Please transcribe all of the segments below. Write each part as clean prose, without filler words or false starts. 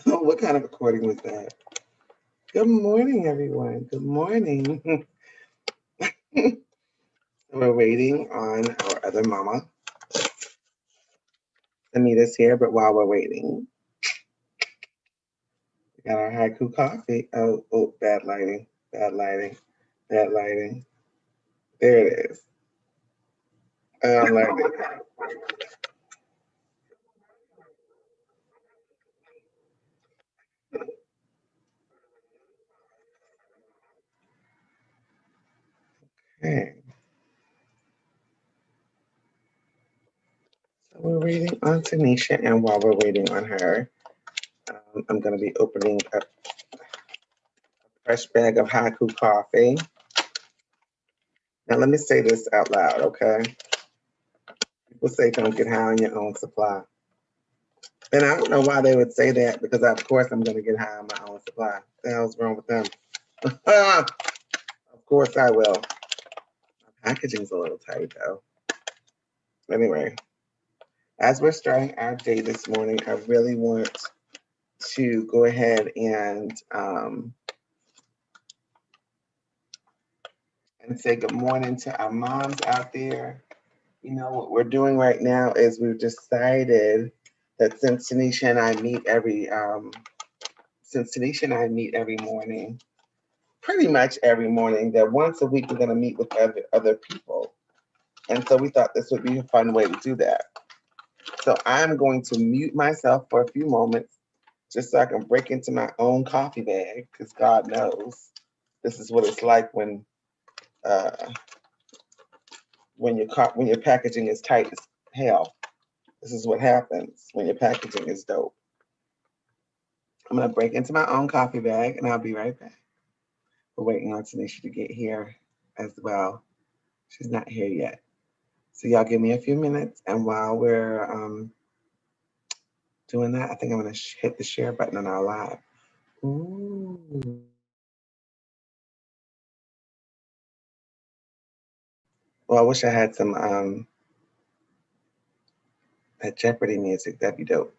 What kind of recording was that? Good morning, everyone. Good morning. We're waiting on our other mama. Anita's here, but while we're waiting, we got our haiku coffee. Oh, bad lighting, bad lighting, bad lighting. There it is. I don't like it. Okay. So we're waiting on Tanisha, and while we're waiting on her, I'm going to be opening a fresh bag of haiku coffee. Now, let me say this out loud, okay? People say don't get high on your own supply. And I don't know why they would say that because, of course, I'm going to get high on my own supply. What the hell's wrong with them? Of course, I will. My packaging's a little tight, though. Anyway, as we're starting our day this morning, I really want to go ahead and say good morning to our moms out there. You know, what we're doing right now is we've decided that since Tanisha and I meet every morning, pretty much every morning, that once a week we're going to meet with other people. And so we thought this would be a fun way to do that. So I'm going to mute myself for a few moments just so I can break into my own coffee bag because God knows this is what it's like uh, when your packaging is tight as hell. This is what happens when your packaging is dope. I'm gonna break into my own coffee bag and I'll be right back. We're waiting on Tanisha to get here as well. She's not here yet. So y'all give me a few minutes, and while we're doing that, I think I'm gonna hit the share button on our live. Ooh. Well, I wish I had some that Jeopardy music. That'd be dope.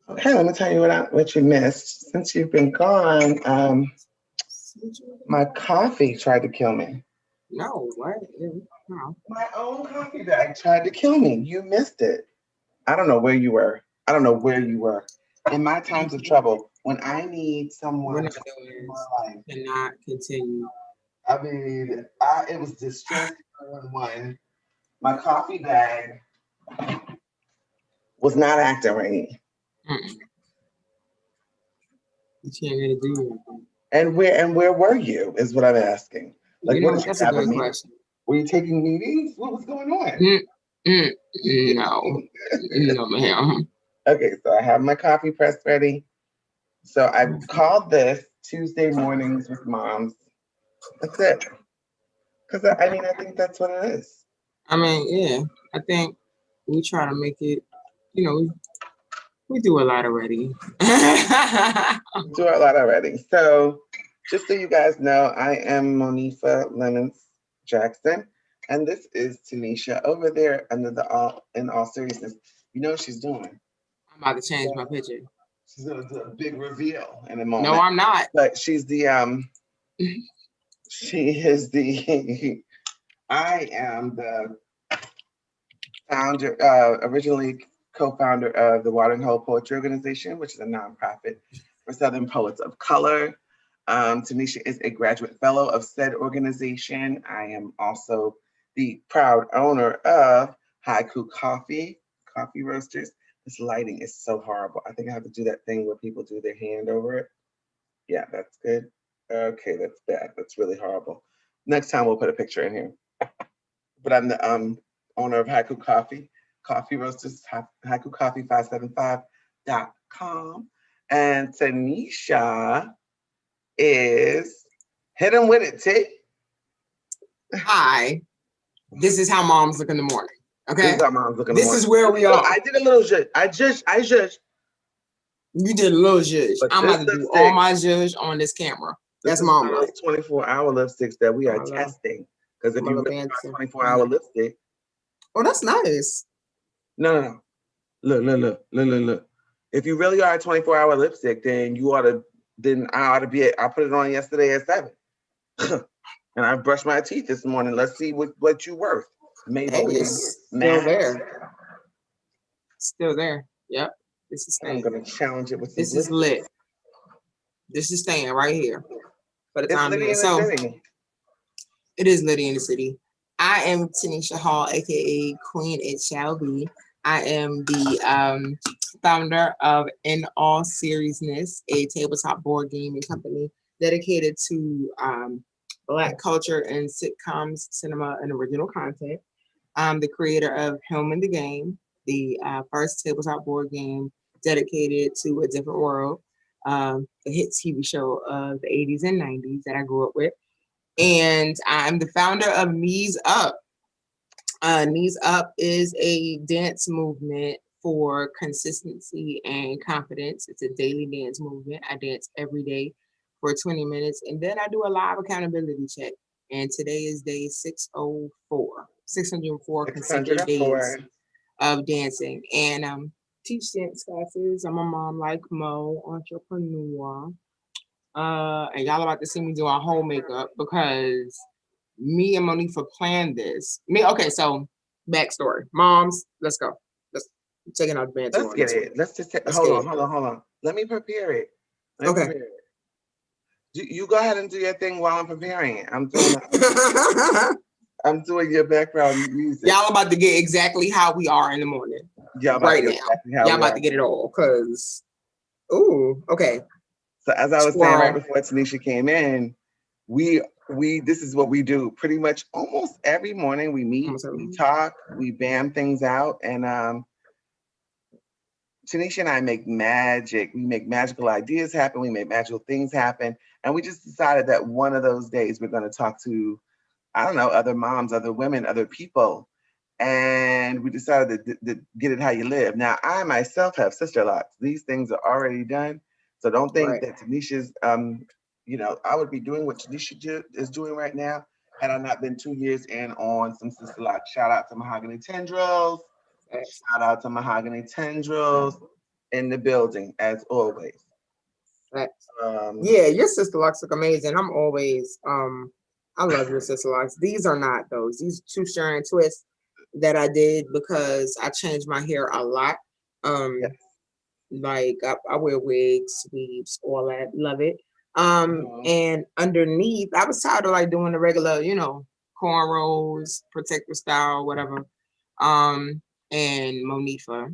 Okay, let me tell you what you missed. Since you've been gone, my coffee tried to kill me. No, what? No. My own coffee bag tried to kill me. You missed it. I don't know where you were. I don't know where you were. In my times of trouble, when I need We're someone not to doing in my this. life, Cannot continue. I mean, it was distress 911. My coffee bag was not acting right. Mm-mm. You can't really do anything. And where were you? Is what I'm asking. Like, You what know, did you that's a have a good meeting? question. Were you taking meetings? What was going on? Mm, mm, no. No, ma'am. Okay, so I have my coffee press ready. So I called this Tuesday mornings with moms. That's it. Because I mean, I think that's what it is. I mean, yeah, I think we try to make it, you know, we do a lot already. Do a lot already. So, just so you guys know, I am Monifa Lemons Jackson, and this is Tanisha over there under the all. In all seriousness, you know what she's doing? I'm about to change my picture. She's gonna do a big reveal in a No, moment. I'm not. But she's the she is the I am the founder, originally co-founder of the Watering Hole Poetry Organization, which is a nonprofit for Southern poets of color. Tanisha is a graduate fellow of said organization. I am also the proud owner of Haiku Coffee Roasters. This lighting is so horrible. I think I have to do that thing where people do their hand over it. Yeah, that's good. Okay, that's bad. That's really horrible. Next time we'll put a picture in here. But I'm the owner of Haiku Coffee Roasters, haikucoffee575.com. And Tanisha is hit him with it, T. Hi. This is how moms look in the morning. Okay. This is how moms look in the This morning. is where we are. I did a little judge. I judged. You did a little judge. But I'm this about to do lipstick- all my judge on this camera. This That's is one mom of love. those 24-hour lipsticks that we are Mama love. testing. Because if Mama you love really answer. got 24-hour lipstick, Oh, that's nice. no. Look. If you really are a 24-hour lipstick, then I'll put it on yesterday at 7. And I brushed my teeth this morning. Let's see what you worth. Hey, Maybelline it's still Matte. there. Still there. Yep. This is I'm staying. gonna challenge it with some This is lit. This is staying right here for the It's time Liddy being. in the So city. it is Liddy in the city. I am Tanisha Hall, aka Queen It Shall Be. I am the founder of In All Seriousness, a tabletop board gaming company dedicated to Black culture and sitcoms, cinema, and original content. I'm the creator of Home in the Game, the first tabletop board game dedicated to a different world, a hit TV show of the 80s and 90s that I grew up with. And I'm the founder of Knees Up. Knees Up is a dance movement for consistency and confidence. It's a daily dance movement. I dance every day for 20 minutes, and then I do a live accountability check. And today is day 604 consecutive days 604. of dancing. And teach dance classes. I'm a mom like Mo, entrepreneur. And y'all about to see me do my whole makeup because me and Monifa planned this. Okay, so backstory. Moms, let's go. Let's taking out the banter. Let's get it. Let's just hold on. Let me prepare it. Okay. You go ahead and do your thing while I'm preparing it. I'm doing your background music. Y'all about to get exactly how we are in the morning. Y'all right now. Exactly y'all about to get it all. Cause okay. So as I was saying right before Tanisha came in, we this is what we do pretty much almost every morning. We meet, we talk, we bam things out, and Tanisha and I make magic. We make magical ideas happen. We make magical things happen. And we just decided that one of those days we're going to talk to, I don't know, other moms, other women, other people. And we decided to get it how you live. Now, I myself have sister locks. These things are already done. So don't think that Tanisha's, I would be doing what Tanisha is doing right now had I not been 2 years in on some sister locks. Shout out to Mahogany Tendrils. Shout out to Mahogany Tendrils in the building, as always. Yeah, your sister locks look amazing. I'm always, I love your sister locks. These are not those. These 2 strand twists that I did because I changed my hair a lot. Like I wear wigs, weaves, all that. Love it. And underneath, I was tired of like doing the regular, cornrows, protector style, whatever. And Monifa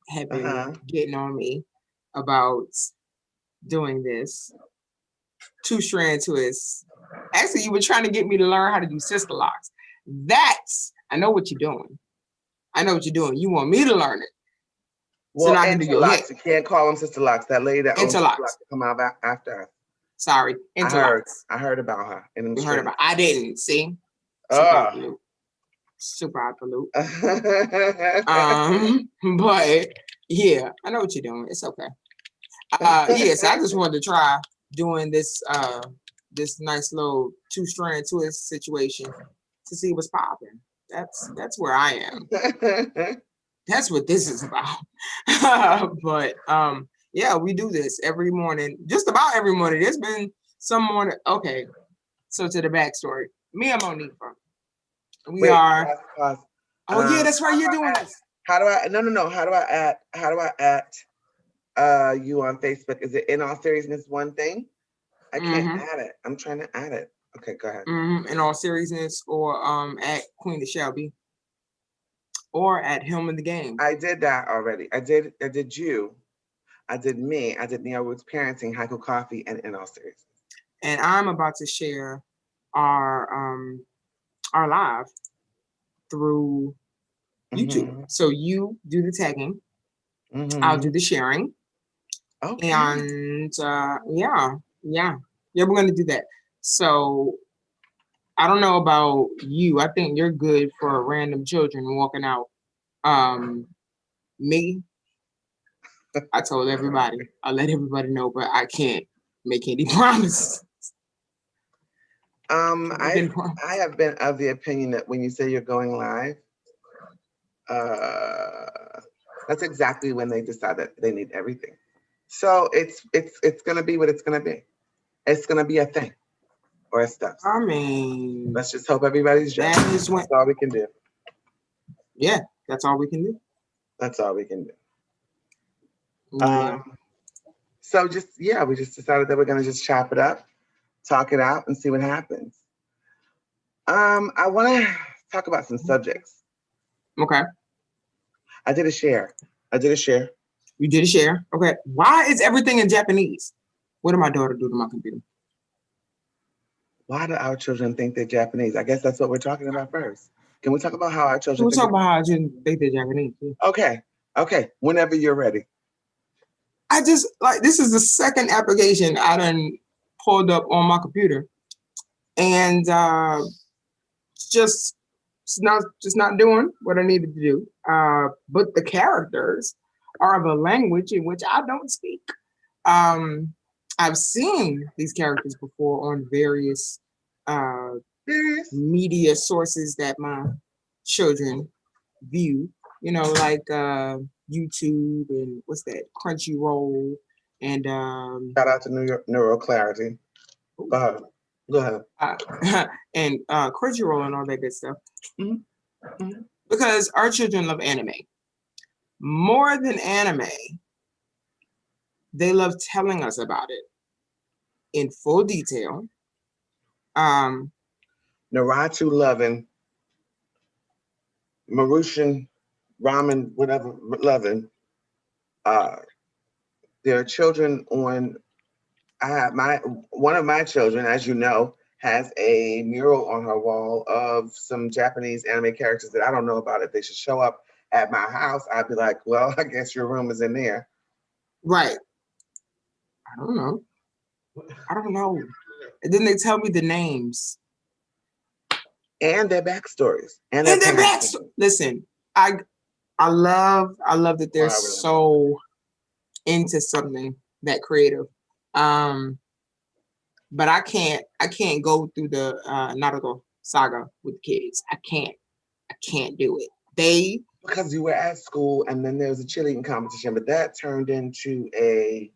had been getting on me about doing this 2 strand twists. Actually, you were trying to get me to learn how to do sister locks. I know what you're doing. You want me to learn it. Well, so interlocks. You can't call them sister locks. That lady that owns sister locks come out after her. Sorry, interlocks. I heard about her. I didn't see. Super out Oh. the loop. Super out the loop. But yeah, I know what you're doing. It's okay. Yes, I just wanted to try doing this this nice little 2-strand twist situation to see what's popping. That's where I am. That's what this is about. But yeah, we do this every morning, just about every morning. There's been some morning. Okay, so to the backstory, me and Monifa, we Wait, are. pause. Oh yeah, that's right. You're doing this. How do I? No. How do I add you on Facebook? Is it In All Seriousness one thing? I can't add it. I'm trying to add it. Okay, go ahead. In All Seriousness, or at Queen of Shelby, or at Helm in the Game. I did that already. I did you. I did me. I did Neo Roots Parenting, Haiku Coffee, and In All Seriousness. And I'm about to share our live through YouTube. So you do the tagging. I'll do the sharing. Okay. And yeah, we're gonna do that. So I don't know about you. I think you're good for random children walking out. Me, I told everybody. I let everybody know, but I can't make any promises. I have been of the opinion that when you say you're going live, that's exactly when they decide that they need everything. So it's gonna be what it's gonna be. It's gonna be a thing or a stuff. I mean, let's just hope everybody's just. That's all we can do. Yeah, that's all we can do. That's all we can do. Yeah. So we just decided that we're gonna just chop it up, talk it out, and see what happens. I want to talk about some subjects. Okay. I did a share. You did a share. Okay. Why is everything in Japanese? What did my daughter do to my computer? Why do our children think they're Japanese? I guess that's what we're talking about first. Can we talk about how our children? We'll talk about how our children think they're Japanese. Yeah. Okay. Whenever you're ready. I just this is the second application I done pulled up on my computer, and just not doing what I needed to do. But the characters are of a language in which I don't speak. I've seen these characters before on various media sources that my children view. You know, like YouTube and what's that, Crunchyroll, and shout out to New York Neural Clarity. Go ahead. And Crunchyroll and all that good stuff. Because our children love anime. More than anime, they love telling us about it in full detail. Naruto loving, Marushan ramen, whatever loving. There are children on. I have one of my children, as you know, has a mural on her wall of some Japanese anime characters that I don't know about. If they should show up at my house, I'd be like, well, I guess your room is in there. Right. I don't know. And then they tell me the names. And their backstories. And their backstories. Listen, I love that they're so into something that creative. But I can't go through the Naruto saga with kids. I can't do it. Because you were at school and then there was a cheerleading competition, but that turned into a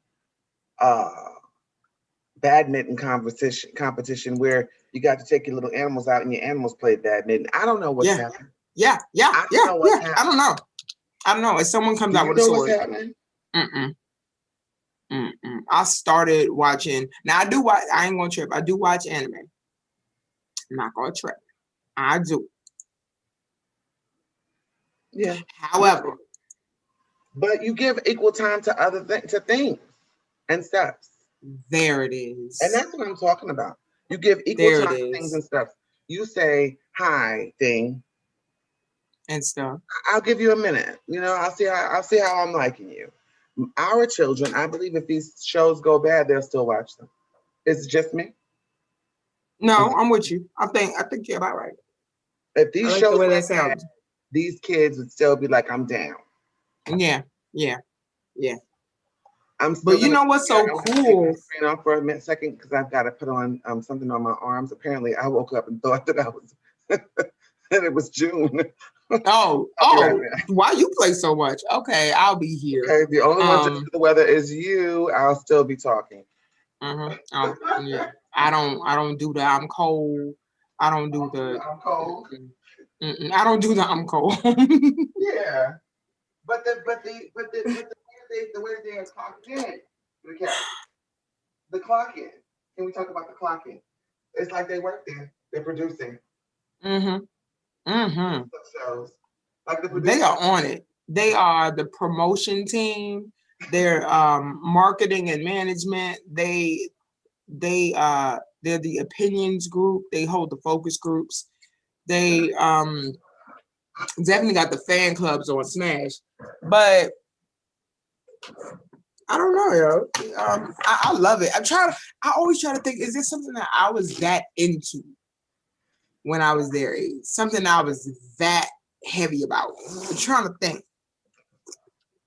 badminton competition where you got to take your little animals out and your animals played badminton. I don't know what's happening. I don't know. If someone comes out with a sword. What's happening? I started watching. Now I do watch. I ain't gonna trip. I do watch anime. I'm not gonna trip. I do. Yeah. However, but you give equal time to other to things and stuff. There it is. And that's what I'm talking about. You give equal time to things and stuff. You say hi thing and stuff. I'll give you a minute. You know, I'll see how I'm liking you. Our children, I believe if these shows go bad, they'll still watch them. Is it just me? No, I'm with you. I think you're about right. If these I like shows the way were that sounds. these kids would still be like, I'm down. Yeah. I'm still But you gonna know be what's here. so I'm gonna take my cool? screen off for a minute, second, because I've got to put on something on my arms. Apparently, I woke up and thought that I was that it was June. Oh, I'll be right back. why you play so much? Okay, I'll be here. Okay, the only one to the weather is you. I'll still be talking. Yeah. I don't do the I'm cold. I don't do the I'm cold. I don't do the I'm cold. Yeah, but the way they are clocked in, the clock in. Can we talk about the clocking? It's like they work there. They're producing. Shows. Like the They are on it. They are the promotion team. They're marketing and management. They're the opinions group. They hold the focus groups. They definitely got the fan clubs on Smash. But I don't know, yo. I love it. I always try to think, is this something that I was that into when I was their age? Something I was that heavy about. I'm trying to think.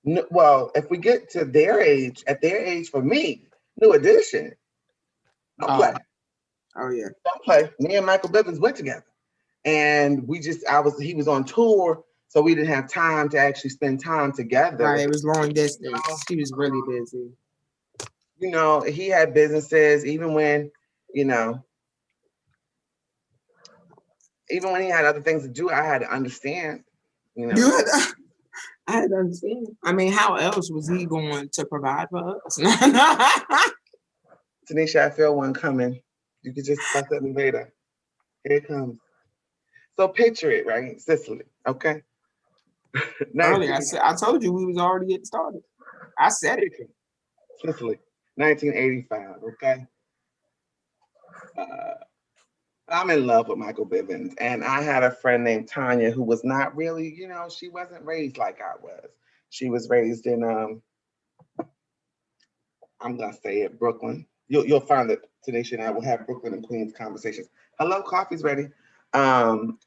No, well, if we get to their age, at their age, for me, New Edition. Don't play. Oh yeah. Don't play. Me and Michael Bivins went together, and he was on tour, so we didn't have time to actually spend time together. Right, it was long distance. He was really busy. You know, he had businesses, even when he had other things to do, I had to understand. You know, I had to understand. I mean, how else was he going to provide for us? Tanisha, I feel one coming. You could just fuss at me later. Here it comes. So picture it, right? Sicily, okay? Earlier, I told you we was already getting started. I said it. Sicily, 1985, okay? I'm in love with Michael Bivins, and I had a friend named Tanya who was not really, she wasn't raised like I was. She was raised in, I'm gonna say it, Brooklyn. You'll find that Tanisha and I will have Brooklyn and Queens conversations. Hello, coffee's ready. And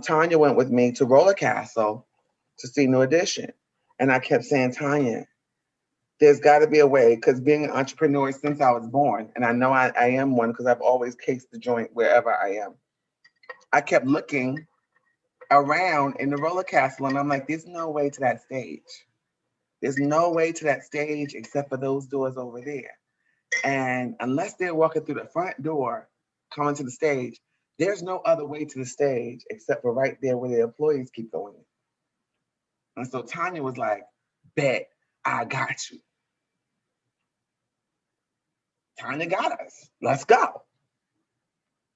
Tanya went with me to Roller Castle to see New Edition, and I kept saying, Tanya, there's got to be a way, because being an entrepreneur since I was born, and I know I am one because I've always cased the joint wherever I am. I kept looking around in the Roller Castle, and I'm like, there's no way to that stage. There's no way to that stage except for those doors over there. And unless they're walking through the front door, coming to the stage, there's no other way to the stage except for right there where the employees keep going. And so Tanya was like, bet, I got you. Tanya got us. Let's go.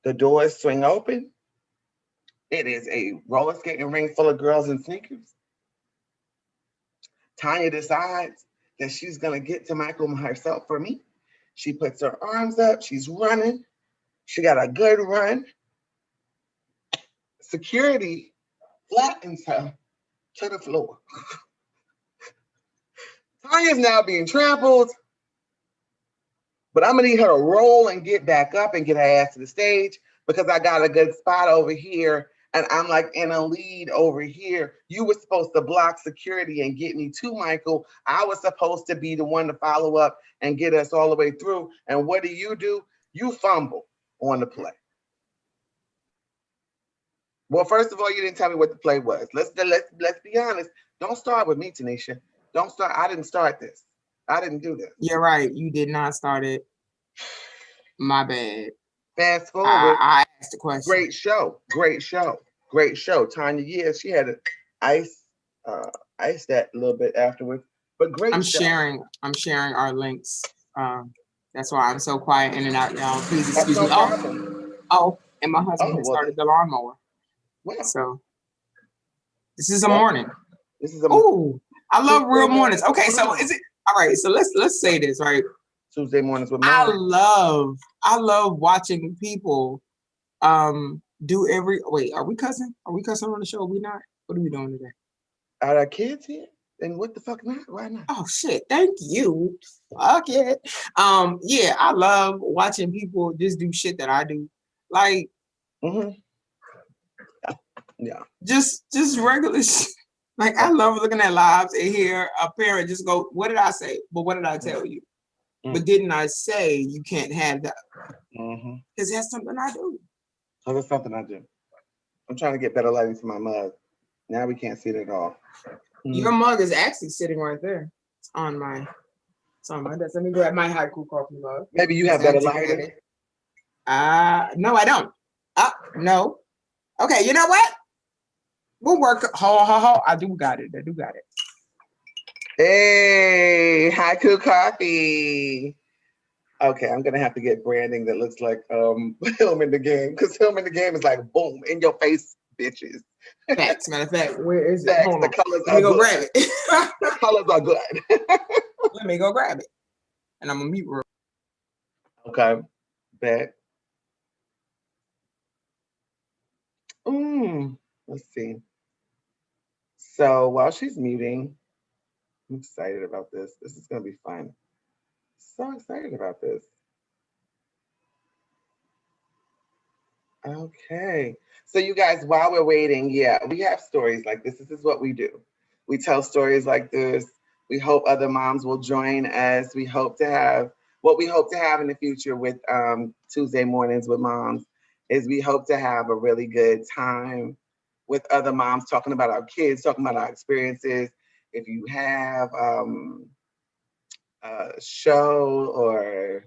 The doors swing open. It is a roller skating ring full of girls in sneakers. Tanya decides that she's going to get to Michael herself for me. She puts her arms up. She's running. She got a good run. Security flattens her to the floor. Tanya's now being trampled, but I'm gonna need her to roll and get back up and get her ass to the stage because I got a good spot over here and I'm like in a lead over here. You were supposed to block security and get me to Michael. I was supposed to be the one to follow up and get us all the way through. And what do? You fumble on the play. Well, first of all, you didn't tell me what the play was. Let's be honest. Don't start with me, Tanisha. Don't start. I didn't start this. I didn't do this. You're right. You did not start it. My bad. Fast forward. I asked the question. Great show. Tanya, yeah, she had to ice that a little bit afterwards. But great show. I'm sharing our links. That's why I'm so quiet in and out, y'all. Please excuse me. Oh, and my husband has started the lawnmower. Well, so this is a morning. Oh, I love real mornings. Okay, so is it all right? So let's say this, right? Tuesday mornings with I love watching people do every wait, are we cussing? Are we cussing on the show? Are we not? What are we doing today? Are our kids here? And what the fuck not? Why not? Oh shit, thank you. Fuck it. Yeah, I love watching people just do shit that I do. Like Yeah. Just regular shit. Like, I love looking at lives and hear a parent just go, what did I say? But what did I tell you? But didn't I say you can't have that? Because that's something I do. Oh, that's something I do. I'm trying to get better lighting for my mug. Now we can't see it at all. Your mug is actually sitting right there. It's on my desk. Let me grab my haiku coffee mug. Maybe you have better lighting. No, I don't. No. Okay, you know what? We'll work. I do got it. Hey, haiku coffee. Okay, I'm gonna have to get branding that looks like Him in the Game, because Him in the Game is like boom in your face, bitches. Facts. Matter of fact, where is it? Facts, Hold the on. colors Let me are go good. grab it. The colors are good. Let me go grab it. And I'm gonna mute real. Okay. Bet. Let's see. So while she's muting, I'm excited about this. This is gonna be fun. So excited about this. Okay. So you guys, while we're waiting, yeah, we have stories like this. This is what we do. We tell stories like this. We hope other moms will join us. We hope to have what we hope to have in the future with Tuesday mornings with moms is we hope to have a really good time with other moms talking about our kids, talking about our experiences. If you have a show or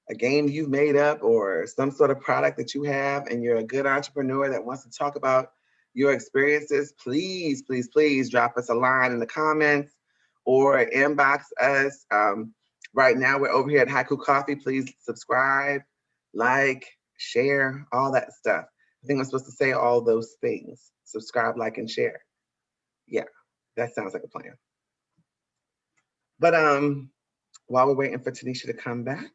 a game you've made up or some sort of product that you have and you're a good entrepreneur that wants to talk about your experiences, please, please, please drop us a line in the comments or inbox us. Right now we're over here at Haiku Coffee. Please subscribe, like, share, all that stuff. I think I'm supposed to say all those things. Subscribe, like, and share. Yeah, that sounds like a plan. But while we're waiting for Tanisha to come back,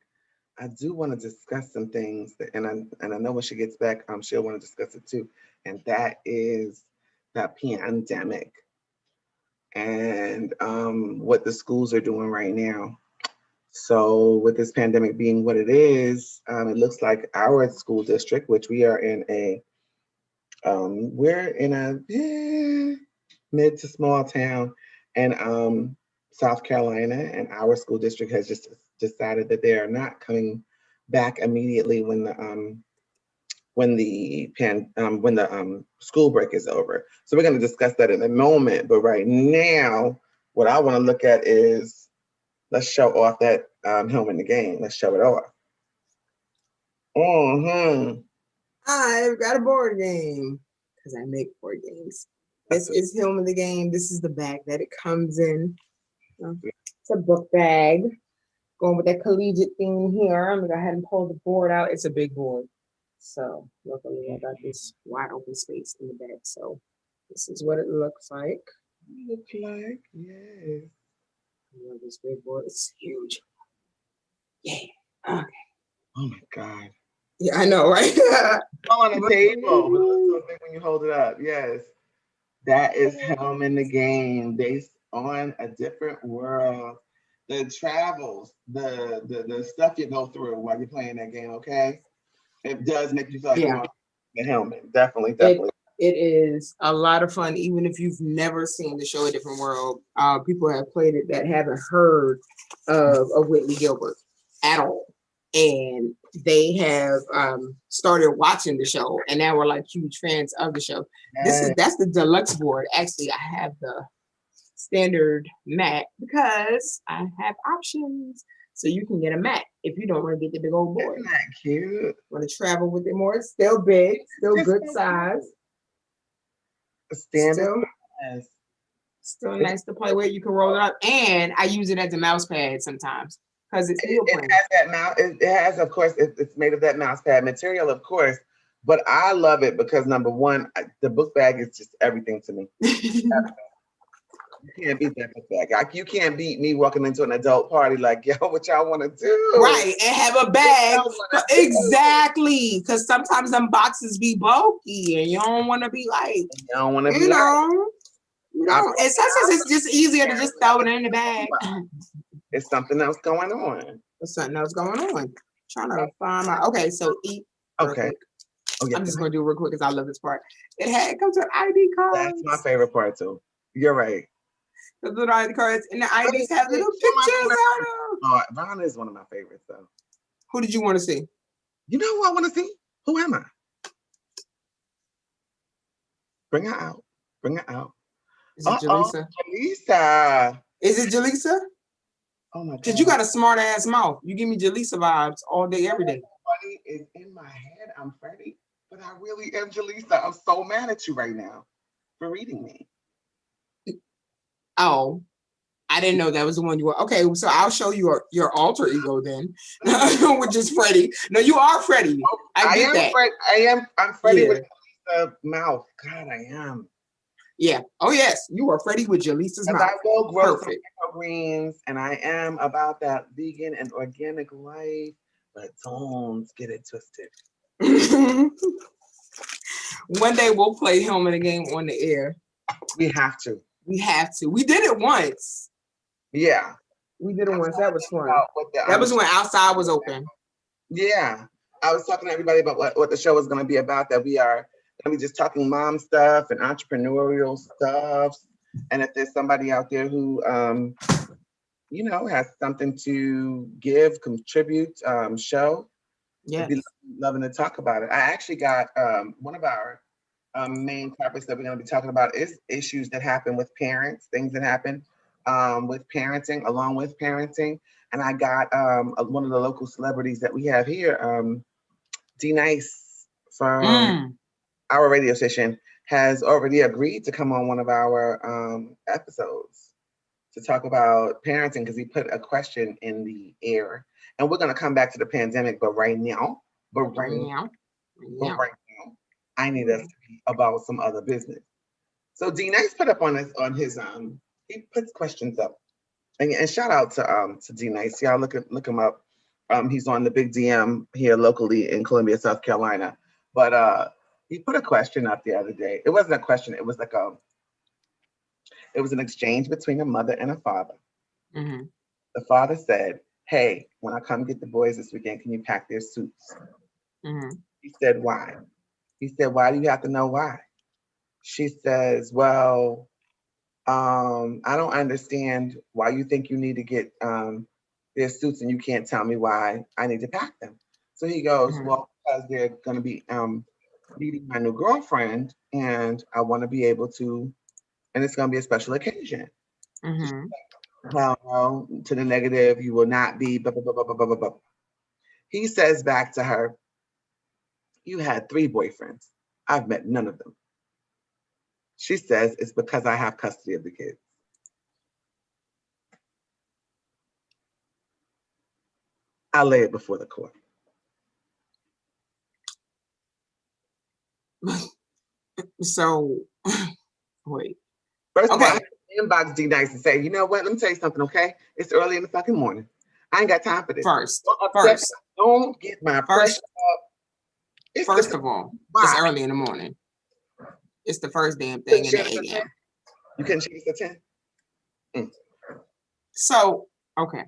I do want to discuss some things that, and I know when she gets back, she'll want to discuss it too. And that is the pandemic and what the schools are doing right now. So with this pandemic being what it is, it looks like our school district, which we are in we're in a mid to small town in South Carolina, and our school district has just decided that they are not coming back immediately when the school break is over. So we're going to discuss that in a moment. But right now, what I want to look at is let's show off that Him in the Game. Let's show it off. I've got a board game because I make board games. This is Him in the Game. This is the bag that it comes in. It's a book bag. Going with that collegiate theme here. I'm gonna go ahead and pull the board out. It's a big board. So luckily I got this wide open space in the bag. So this is what it looks like. Yes. I love this big board. It's huge. Yeah. Okay. Oh my God. Yeah, I know, right? On the table, but it looks so big when you hold it up. Yes. That is Him in the Game, based on a different world. The travels, the stuff you go through while you're playing that game, okay? It does make you feel like you're on the helmet. Definitely. It is a lot of fun, even if you've never seen the show A Different World. People have played it that haven't heard of Whitley Gilbert at all. And they have started watching the show, and now we're like huge fans of the show. That's the deluxe board. Actually, I have the standard mat because I have options. So you can get a mat if you don't want to get the big old board. Isn't that cute? Want to travel with it more? It's still big, still good size. Standard. Still nice to play with. You can roll it up, and I use it as a mouse pad sometimes because it's meal plan. It has that mouse. It has, of course, it's made of that mouse pad material, of course. But I love it because number one, the book bag is just everything to me. You can't beat that book bag. Like, you can't beat me walking into an adult party like, yo, what y'all want to do? Right, and have a bag. Exactly, because sometimes them boxes be bulky, and you don't want to be like, you don't want to be and sometimes it's just easier to just throw it in the bag. It's something else going on. There's something else going on. Trying to find my, okay, so eat. Okay. Oh, yes, I'm just gonna do it real quick because I love this part. It comes with ID that's my cards. favorite part too. You're right. The little ID cards and the Let me IDs have see. little Show my pictures friend. on them. Oh, Ron is one of my favorites though. Who did you want to see? You know who I want to see? Who am I? Bring her out. Bring her out. Is it Oh, Jaleesa? Lisa. Is it Jaleesa? Oh my Cause you God. got a smart ass mouth. You give me Jaleesa vibes all day, every day. Funny is in my head. I'm Freddie, but I really am Jaleesa. I'm so mad at you right now for reading me. Oh, I didn't know that was the one you were. Okay, so I'll show you your alter ego then, which is Freddie. No, you are Freddie. I get am that. Fred. I'm Freddie Yeah. with Jaleesa mouth. God, I am. Yeah. Oh yes, you are Freddie with Jaleesa's Because mouth. I will grow some Perfect. greens, and I am about that vegan and organic life. But don't get it twisted. One day we'll play Helmet a game on the air. We have to. We have to. We did it once. Yeah. We did it once. That was fun. What That was when outside was open. Yeah. I was talking to everybody about what the show was going to be about, that we are going to be just talking mom stuff and entrepreneurial stuff. And if there's somebody out there who, has something to give, contribute, show, Yeah. I'd be loving to talk about it. I actually got one of our main topics that we're going to be talking about is issues that happen with parents, things that happen with parenting, along with parenting. And I got one of the local celebrities that we have here, D Nice from our radio station, has already agreed to come on one of our episodes to talk about parenting, because he put a question in the air. And we're going to come back to the pandemic, but right now, I need us to be about some other business. So D Nice put up on his he puts questions up. And shout out to D Nice. Y'all look him up. He's on the Big DM here locally in Columbia, South Carolina. But he put a question up the other day. It wasn't a question, it was like it was an exchange between a mother and a father. Mm-hmm. The father said, "Hey, when I come get the boys this weekend, can you pack their suits?" Mm-hmm. He said, "Why?" He said, "Why do you have to know why?" She says, "Well, I don't understand why you think you need to get their suits and you can't tell me why I need to pack them." So he goes, Mm-hmm. "Well, because they're going to be meeting my new girlfriend, and I want to be able to, and it's going to be a special occasion." Mm-hmm. No, to the negative, you will not be. Blah, blah, blah, blah, blah, blah, blah. He says back to her, "You had 3 boyfriends. I've met none of them." She says, "It's because I have custody of the kids." I lay it before the court. So wait. First of all, I Okay. have to inbox D Nice and say, "You know what? Let me tell you something, okay? It's early in the fucking morning. I ain't got time for this. First. Don't upset me. Don't get my pressure up. It's First the of all, why? it's early in the morning. It's the first damn You couldn't thing in share the this at 10? AM. You couldn't share this at 10? So, okay.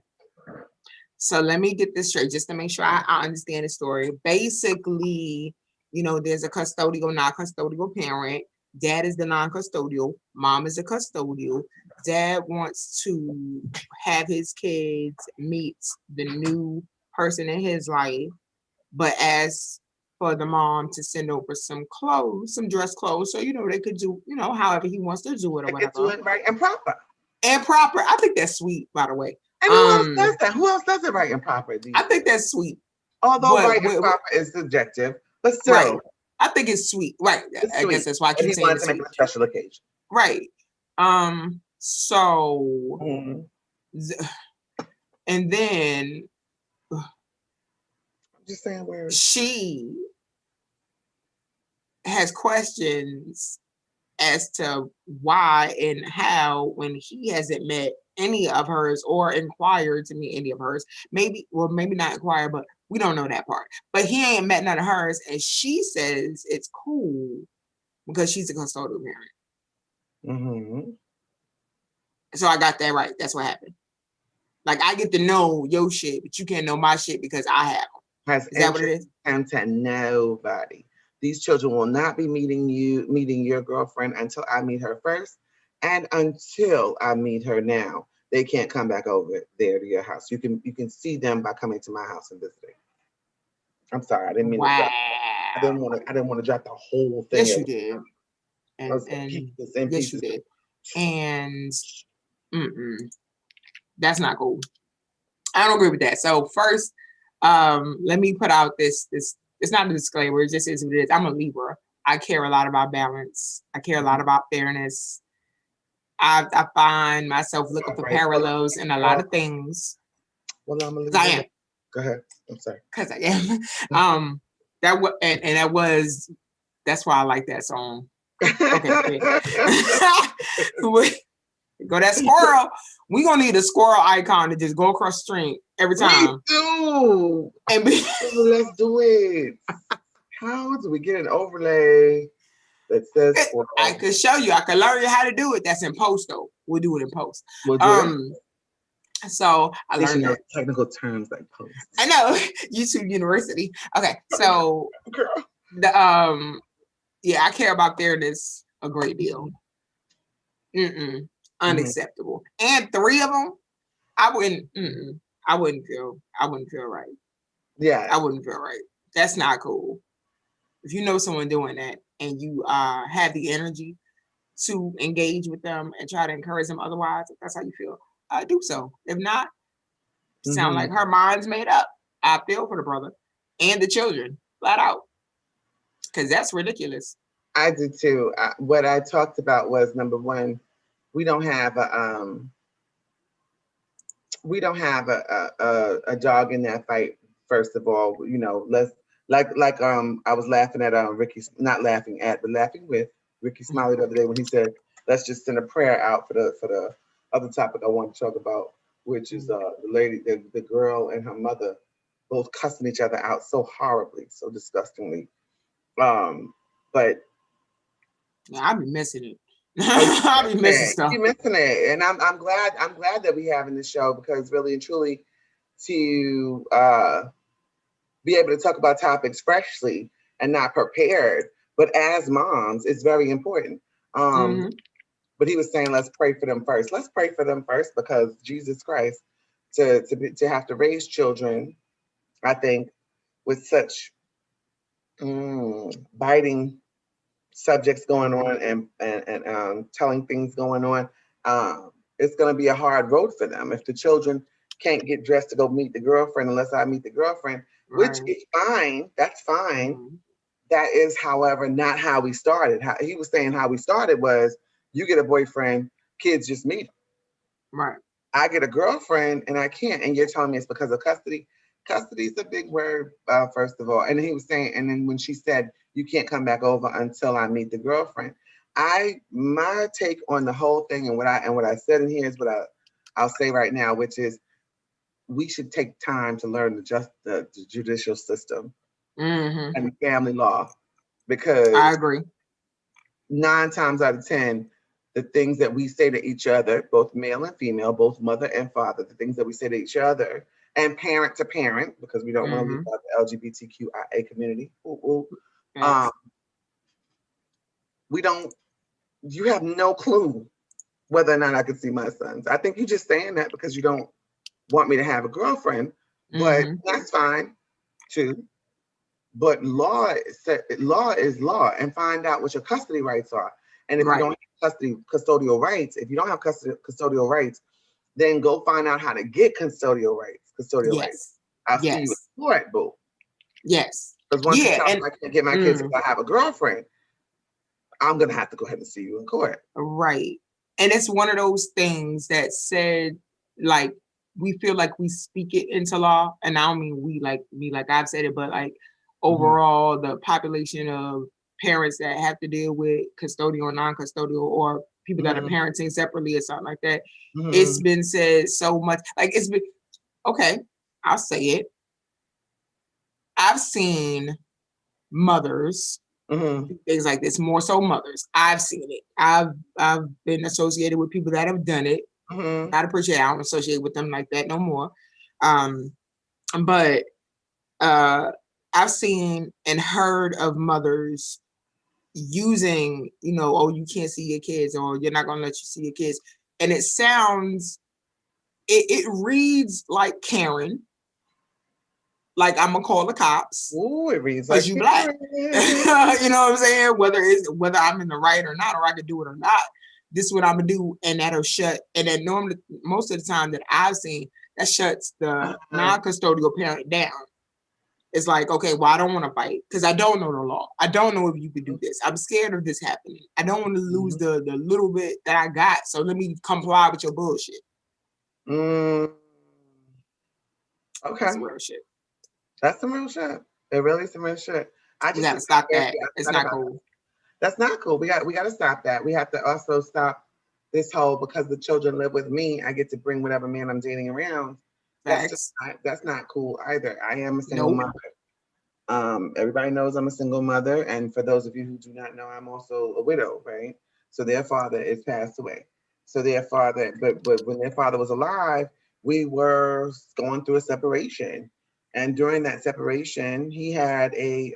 So let me get this straight just to make sure I understand the story. Basically, there's a custodial, non-custodial parent. Dad is the non-custodial. Mom is a custodial. Dad wants to have his kids meet the new person in his life, but asks for the mom to send over some clothes, some dress clothes, so they could do, however he wants to do it or I could do whatever. it right and proper. And proper. I think that's sweet, by the way. And who else does that? Who else does it right and proper? I think that's sweet. Although But right and proper is subjective, but still, right. I think it's sweet. Right. it's I sweet. guess that's why I And keep he saying wanted it's to make sweet. it a special occasion. Right. So, and then I'm just saying where she has questions as to why and how, when he hasn't met any of hers or inquired to meet any of hers. Maybe not inquire, but we don't know that part. But he ain't met none of hers, and she says it's cool because she's a custodial parent. Mm-hmm. So I got that right. That's what happened. Like, I get to know your shit, but you can't know my shit because I have them. Is that what it is? Him to nobody. These children will not be meeting your girlfriend until I meet her first. And until I meet her now, they can't come back over there to your house. You can see them by coming to my house and visiting. I'm sorry, I didn't mean to Wow. drop. I didn't want to drop the whole thing. Yes, you did. I was And pieces and yes, you pieces. did. And that's not cool. I don't agree with that. So first, let me put out this. It's not a disclaimer. It just is what it is. I'm a Libra. I care a lot about balance. I care a lot about fairness. I find myself looking for parallels in a lot of things. Well, I'm a Libra. I am. Go ahead. I'm sorry. Because I am. That's why I like that song. Okay. Go that squirrel. We gonna need a squirrel icon to just go across the street every time. We do. And let's do it. How do we get an overlay that says squirrel? I could show you. I could learn you how to do it. That's in post though. We'll do it in post. We'll do it. So I learned that. Technical terms like post. I know. YouTube University. Okay. So I care about fairness a great deal. Unacceptable. And 3 of them, I wouldn't feel right. Yeah. I wouldn't feel right. That's not cool. If you know someone doing that and you have the energy to engage with them and try to encourage them otherwise, if that's how you feel, do so. If not, sound like her mind's made up. I feel for the brother and the children, flat out. Because that's ridiculous. I do too. What I talked about was, number one, we don't have a dog in that fight. First of all, you know, let's I was laughing at not laughing at, but laughing with Ricky Smiley the other day when he said, let's just send a prayer out for the other topic I want to talk about, which is the girl and her mother both cussing each other out so horribly, so disgustingly. But I've been missing it. I'll be missing stuff. You're missing it, and I'm glad that we having this show, because really and truly, to be able to talk about topics freshly and not prepared, but as moms, it's very important. But he was saying, let's pray for them first. Let's pray for them first, because Jesus Christ, to have to raise children, I think, with such biting subjects going on and telling things going on, it's going to be a hard road for them. If the children can't get dressed to go meet the girlfriend unless I meet the girlfriend, which is fine, that's fine. That is, however, not how we started. He was saying how we started was, you get a boyfriend, kids just meet him. Right. I get a girlfriend and I can't, and you're telling me it's because of custody. Custody is a big word, first of all. And he was saying, and then when she said, you can't come back over until I meet the girlfriend. My take on the whole thing, and what I said in here is what I'll say right now, which is, we should take time to learn the judicial system and the family law, because I agree. 9 times out of 10, the things that we say to each other, both male and female, both mother and father, the things that we say to each other, and parent to parent, because we don't want to leave out the LGBTQIA community. You have no clue whether or not I can see my sons. I think you're just saying that because you don't want me to have a girlfriend, but that's fine too. But law is law, and find out what your custody rights are. And if you don't have custodial custodial rights, then go find out how to get custodial rights. Rights. I'll see you in court, boo. Yes. Because once you tell me I can't get my kids because I have a girlfriend, I'm gonna have to go ahead and see you in court. Right. And it's one of those things that said, like, we feel like we speak it into law, and I don't mean we like me, like I've said it, but like overall, the population of parents that have to deal with custodial, non-custodial, or people that are parenting separately or something like that, it's been said so much. Like, it's been, okay, I'll say it. I've seen mothers, things like this, more so mothers. I've seen it. I've been associated with people that have done it. Not appreciate it. I don't associate with them like that no more. But I've seen and heard of mothers using, oh, you can't see your kids, or you're not gonna let you see your kids. And it sounds, it reads like Karen, like I'm gonna call the cops. Ooh, it reads because like you black. Karen. You know what I'm saying? Whether I'm in the right or not, or I can do it or not, this is what I'm gonna do, and that'll shut. And then normally, most of the time that I've seen, that shuts the non-custodial parent down. It's like, okay, well, I don't want to fight because I don't know the law. I don't know if you could do this. I'm scared of this happening. I don't want to lose the little bit that I got. So let me comply with your bullshit. Okay. That's real shit. That's some real shit. It really is some real shit. I just gotta stop that. It's not cool. That's not cool. We got to stop that. We have to also stop this whole, because the children live with me, I get to bring whatever man I'm dating around. That's not cool either. I am a single mother. Everybody knows I'm a single mother, and for those of you who do not know, I'm also a widow, right? So their father is passed away. So their father, but when their father was alive, we were going through a separation, and during that separation, he had a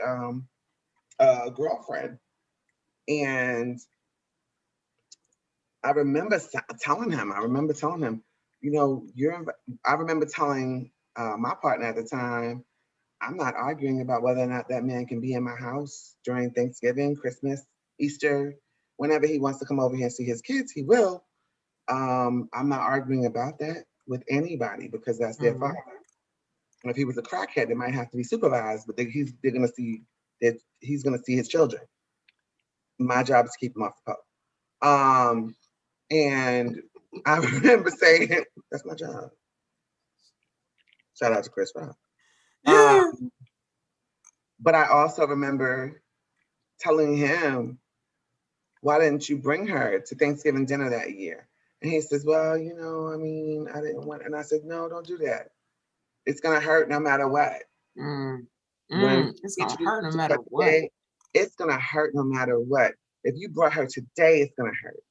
girlfriend, and I remember telling him, I remember telling my partner at the time, I'm not arguing about whether or not that man can be in my house during Thanksgiving, Christmas, Easter, whenever he wants to come over here and see his kids, he will. I'm not arguing about that with anybody because that's their father. And if he was a crackhead, it might have to be supervised, but he's going to see his children. My job is to keep him off the pole. And I remember saying, that's my job. Shout out to Chris Rock. But I also remember telling him, why didn't you bring her to Thanksgiving dinner that year? And he says, well, I didn't want, and I said, no, don't do that. It's going to hurt no matter what. It's going to hurt no matter what. It's going to hurt no matter what. If you brought her today, it's going to hurt.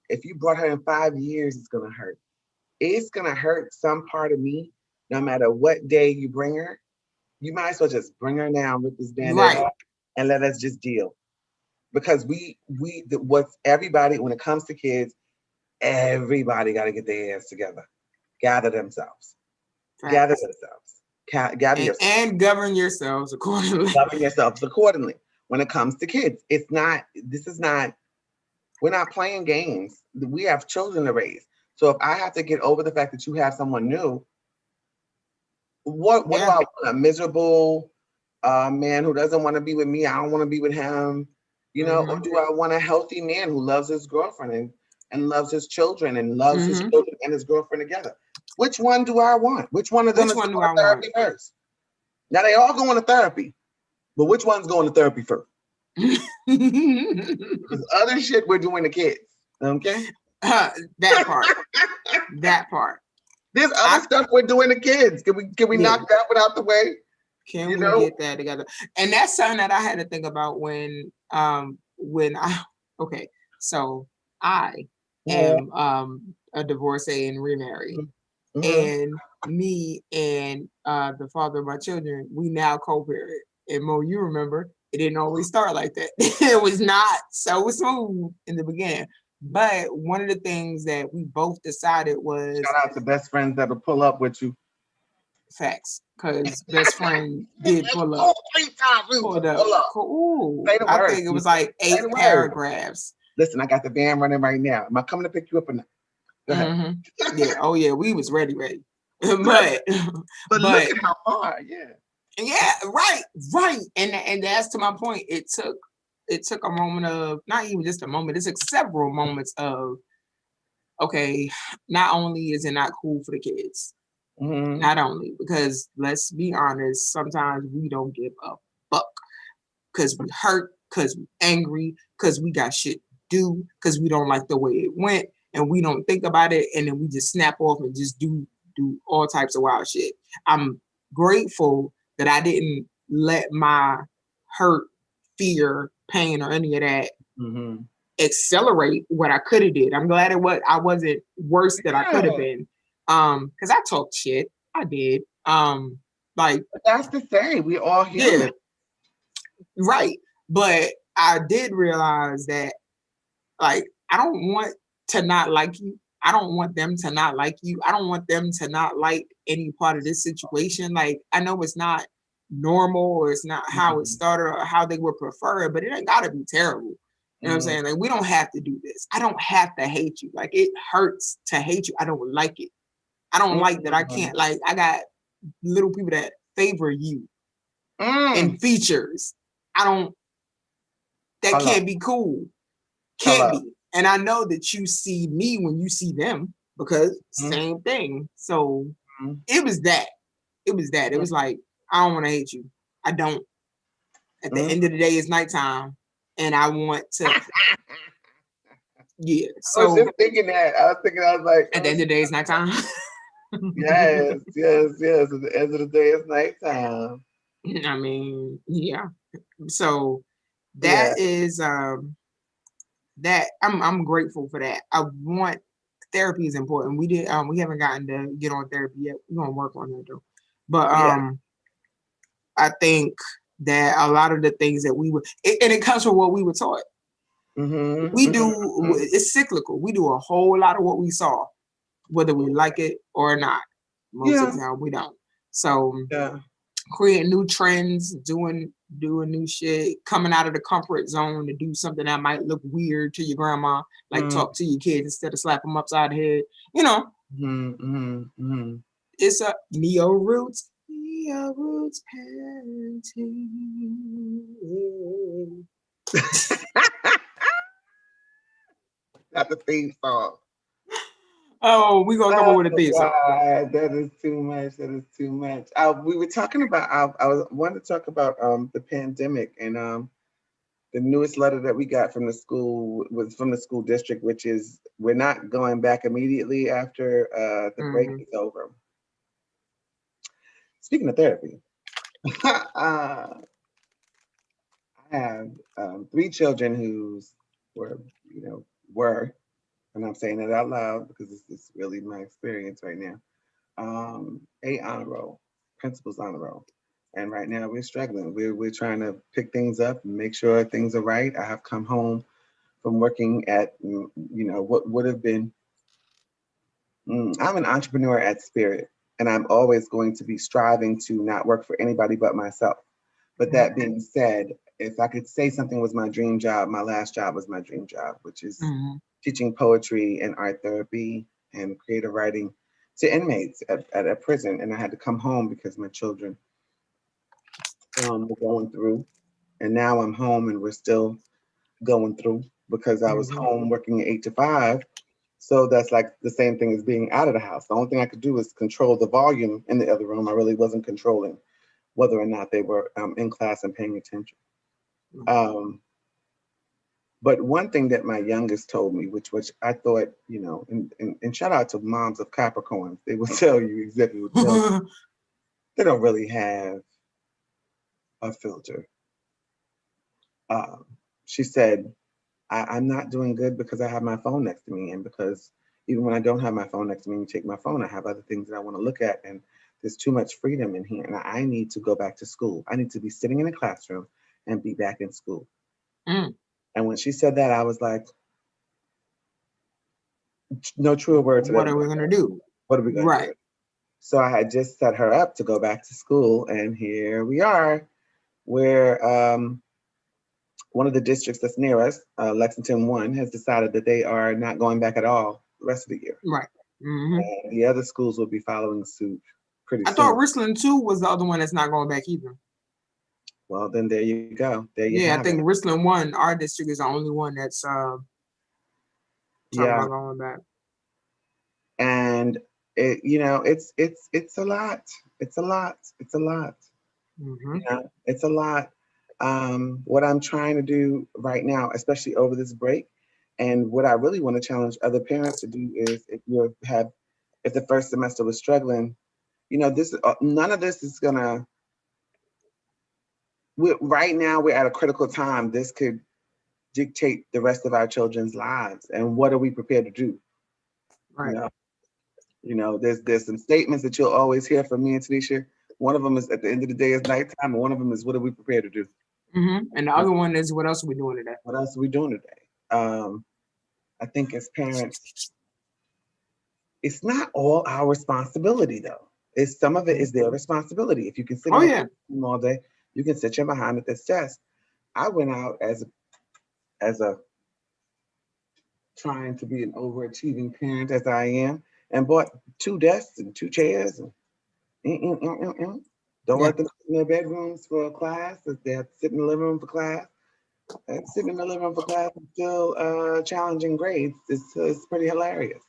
If you brought her in 5 years, it's going to hurt. It's going to hurt some part of me, no matter what day you bring her. You might as well just bring her now, rip this band-aid off, and let us just deal. Because everybody, when it comes to kids, everybody got to get their ass together. Gather themselves. Right. Gather themselves. Gather yourselves. And govern yourselves accordingly. Govern yourselves accordingly. When it comes to kids, we're not playing games. We have children to raise. So if I have to get over the fact that you have someone new, what do I want? A miserable man who doesn't want to be with me? I don't want to be with him. Or do I want a healthy man who loves his girlfriend and loves his children and loves his children and his girlfriend together? Which one do I want? Which one of them is going to therapy first? Now they all going to therapy, but which one's going to therapy first? Because other shit we're doing to kids. Okay. That part. There's other stuff we're doing to kids. Can we knock that one out the way? Can we get that together? And that's something that I had to think about when I am a divorcee and remarried. And me and the father of my children, we now co-parent. And Mo, you remember, it didn't always start like that. It was not so smooth in the beginning. But one of the things that we both decided was, shout out to best friends that'll pull up with you. Facts, because best friend did pull up. Pulled up. Ooh, I think it was like 8 paragraphs. Listen, I got the van running right now. Am I coming to pick you up or not? Go ahead. Yeah. Oh yeah, we was ready. but look at how far. Yeah. Right. And that's to my point. It took a moment of, not even just a moment. It took several moments of, okay, not only is it not cool for the kids. Not only, because let's be honest, sometimes we don't give a fuck because we hurt, because we angry, because we got shit to do, because we don't like the way it went, and we don't think about it, and then we just snap off and just do all types of wild shit. I'm grateful that I didn't let my hurt, fear, pain, or any of that accelerate what I could have did. I'm glad I wasn't worse than I could have been. Because I talked shit. I did. But that's the thing. We all human. Right. But I did realize that, like, I don't want to not like you. I don't want them to not like you. I don't want them to not like any part of this situation. Like, I know it's not normal or it's not how it started or how they would prefer it, but it ain't gotta be terrible. You know what I'm saying? Like, we don't have to do this. I don't have to hate you. Like, it hurts to hate you. I don't like it. I don't like that I can't, like, I got little people that favor you in features. I don't, that Hello. can't be cool. Can't be. And I know that you see me when you see them because same thing. So it was that. It was that. It was like, I don't want to hate you. I don't. At the end of the day, it's nighttime. And I want to, yeah. I was So just thinking that. I was like, at the end of the day, it's nighttime. yes. At the end of the day, it's nighttime. I mean, yeah. So Yeah. that is that I'm grateful for that. I want therapy is important. We haven't gotten to get on therapy yet. We're gonna work on that though. But I think that a lot of the things that we would and it comes from what we were taught. We do it's cyclical. We do a whole lot of what we saw, whether we like it or not. Most of the time we don't. So creating new trends, doing new shit, coming out of the comfort zone to do something that might look weird to your grandma, like talk to your kids instead of slap them upside the head. You know, it's a Neo Roots parenting. Not the theme song. Oh, we gonna come up with a theme song. That is too much. That is too much. We were talking about. I wanted to talk about the pandemic and the newest letter that we got from the school was from the school district, which is we're not going back immediately after the break is over. Speaking of therapy, I have 3 children who's were and I'm saying it out loud because it's really my experience right now. 8 honor roll, principal's honor roll. And right now we're struggling. We're trying to pick things up and make sure things are right. I have come home from working at, what would have been, I'm an entrepreneur at spirit, and I'm always going to be striving to not work for anybody but myself. But that being said, if I could say something was my dream job, my last job was my dream job, which is teaching poetry and art therapy and creative writing to inmates at a prison. And I had to come home because my children were going through. And now I'm home and we're still going through because I was home working 8 to 5. So that's like the same thing as being out of the house. The only thing I could do is control the volume in the other room. I really wasn't controlling whether or not they were in class and paying attention. But one thing that my youngest told me, which I thought, and shout out to moms of Capricorns, they will tell you exactly what they don't really have a filter. She said, I'm not doing good because I have my phone next to me. And because even when I don't have my phone next to me and take my phone, I have other things that I want to look at. And there's too much freedom in here. And I need to go back to school. I need to be sitting in a classroom and be back in school. And when she said that, I was like, no truer words. What are we going to do? What are we going to do? So I had just set her up to go back to school. And here we are, where one of the districts that's near us, Lexington 1, has decided that they are not going back at all the rest of the year. Right. And the other schools will be following suit pretty soon. I thought Richland 2 was the other one that's not going back either. Well, then there you go. There you have I think Richland 1, our district, is the only one that's talking about going back. And it's a lot. It's a lot. It's a lot. It's a lot. What I'm trying to do right now, especially over this break, and what I really want to challenge other parents to do is if the first semester was struggling, this none of this is gonna. Right now we're at a critical time. This could dictate the rest of our children's lives, and what are we prepared to do? Right. There's some statements that you'll always hear from me and Tanisha. One of them is at the end of the day is nighttime, and one of them is what are we prepared to do? And the other one is, what else are we doing today? What else are we doing today? I think as parents, it's not all our responsibility though. It's some of it is their responsibility. If you can sit Oh in yeah. the room all day, you can sit your behind at this desk. I went out as a trying to be an overachieving parent as I am, and bought 2 desks and 2 chairs. And, don't Yeah. let them sit in their bedrooms for class. If they have to sit in the living room for class, and sitting in the living room for class and still challenging grades. It's pretty hilarious.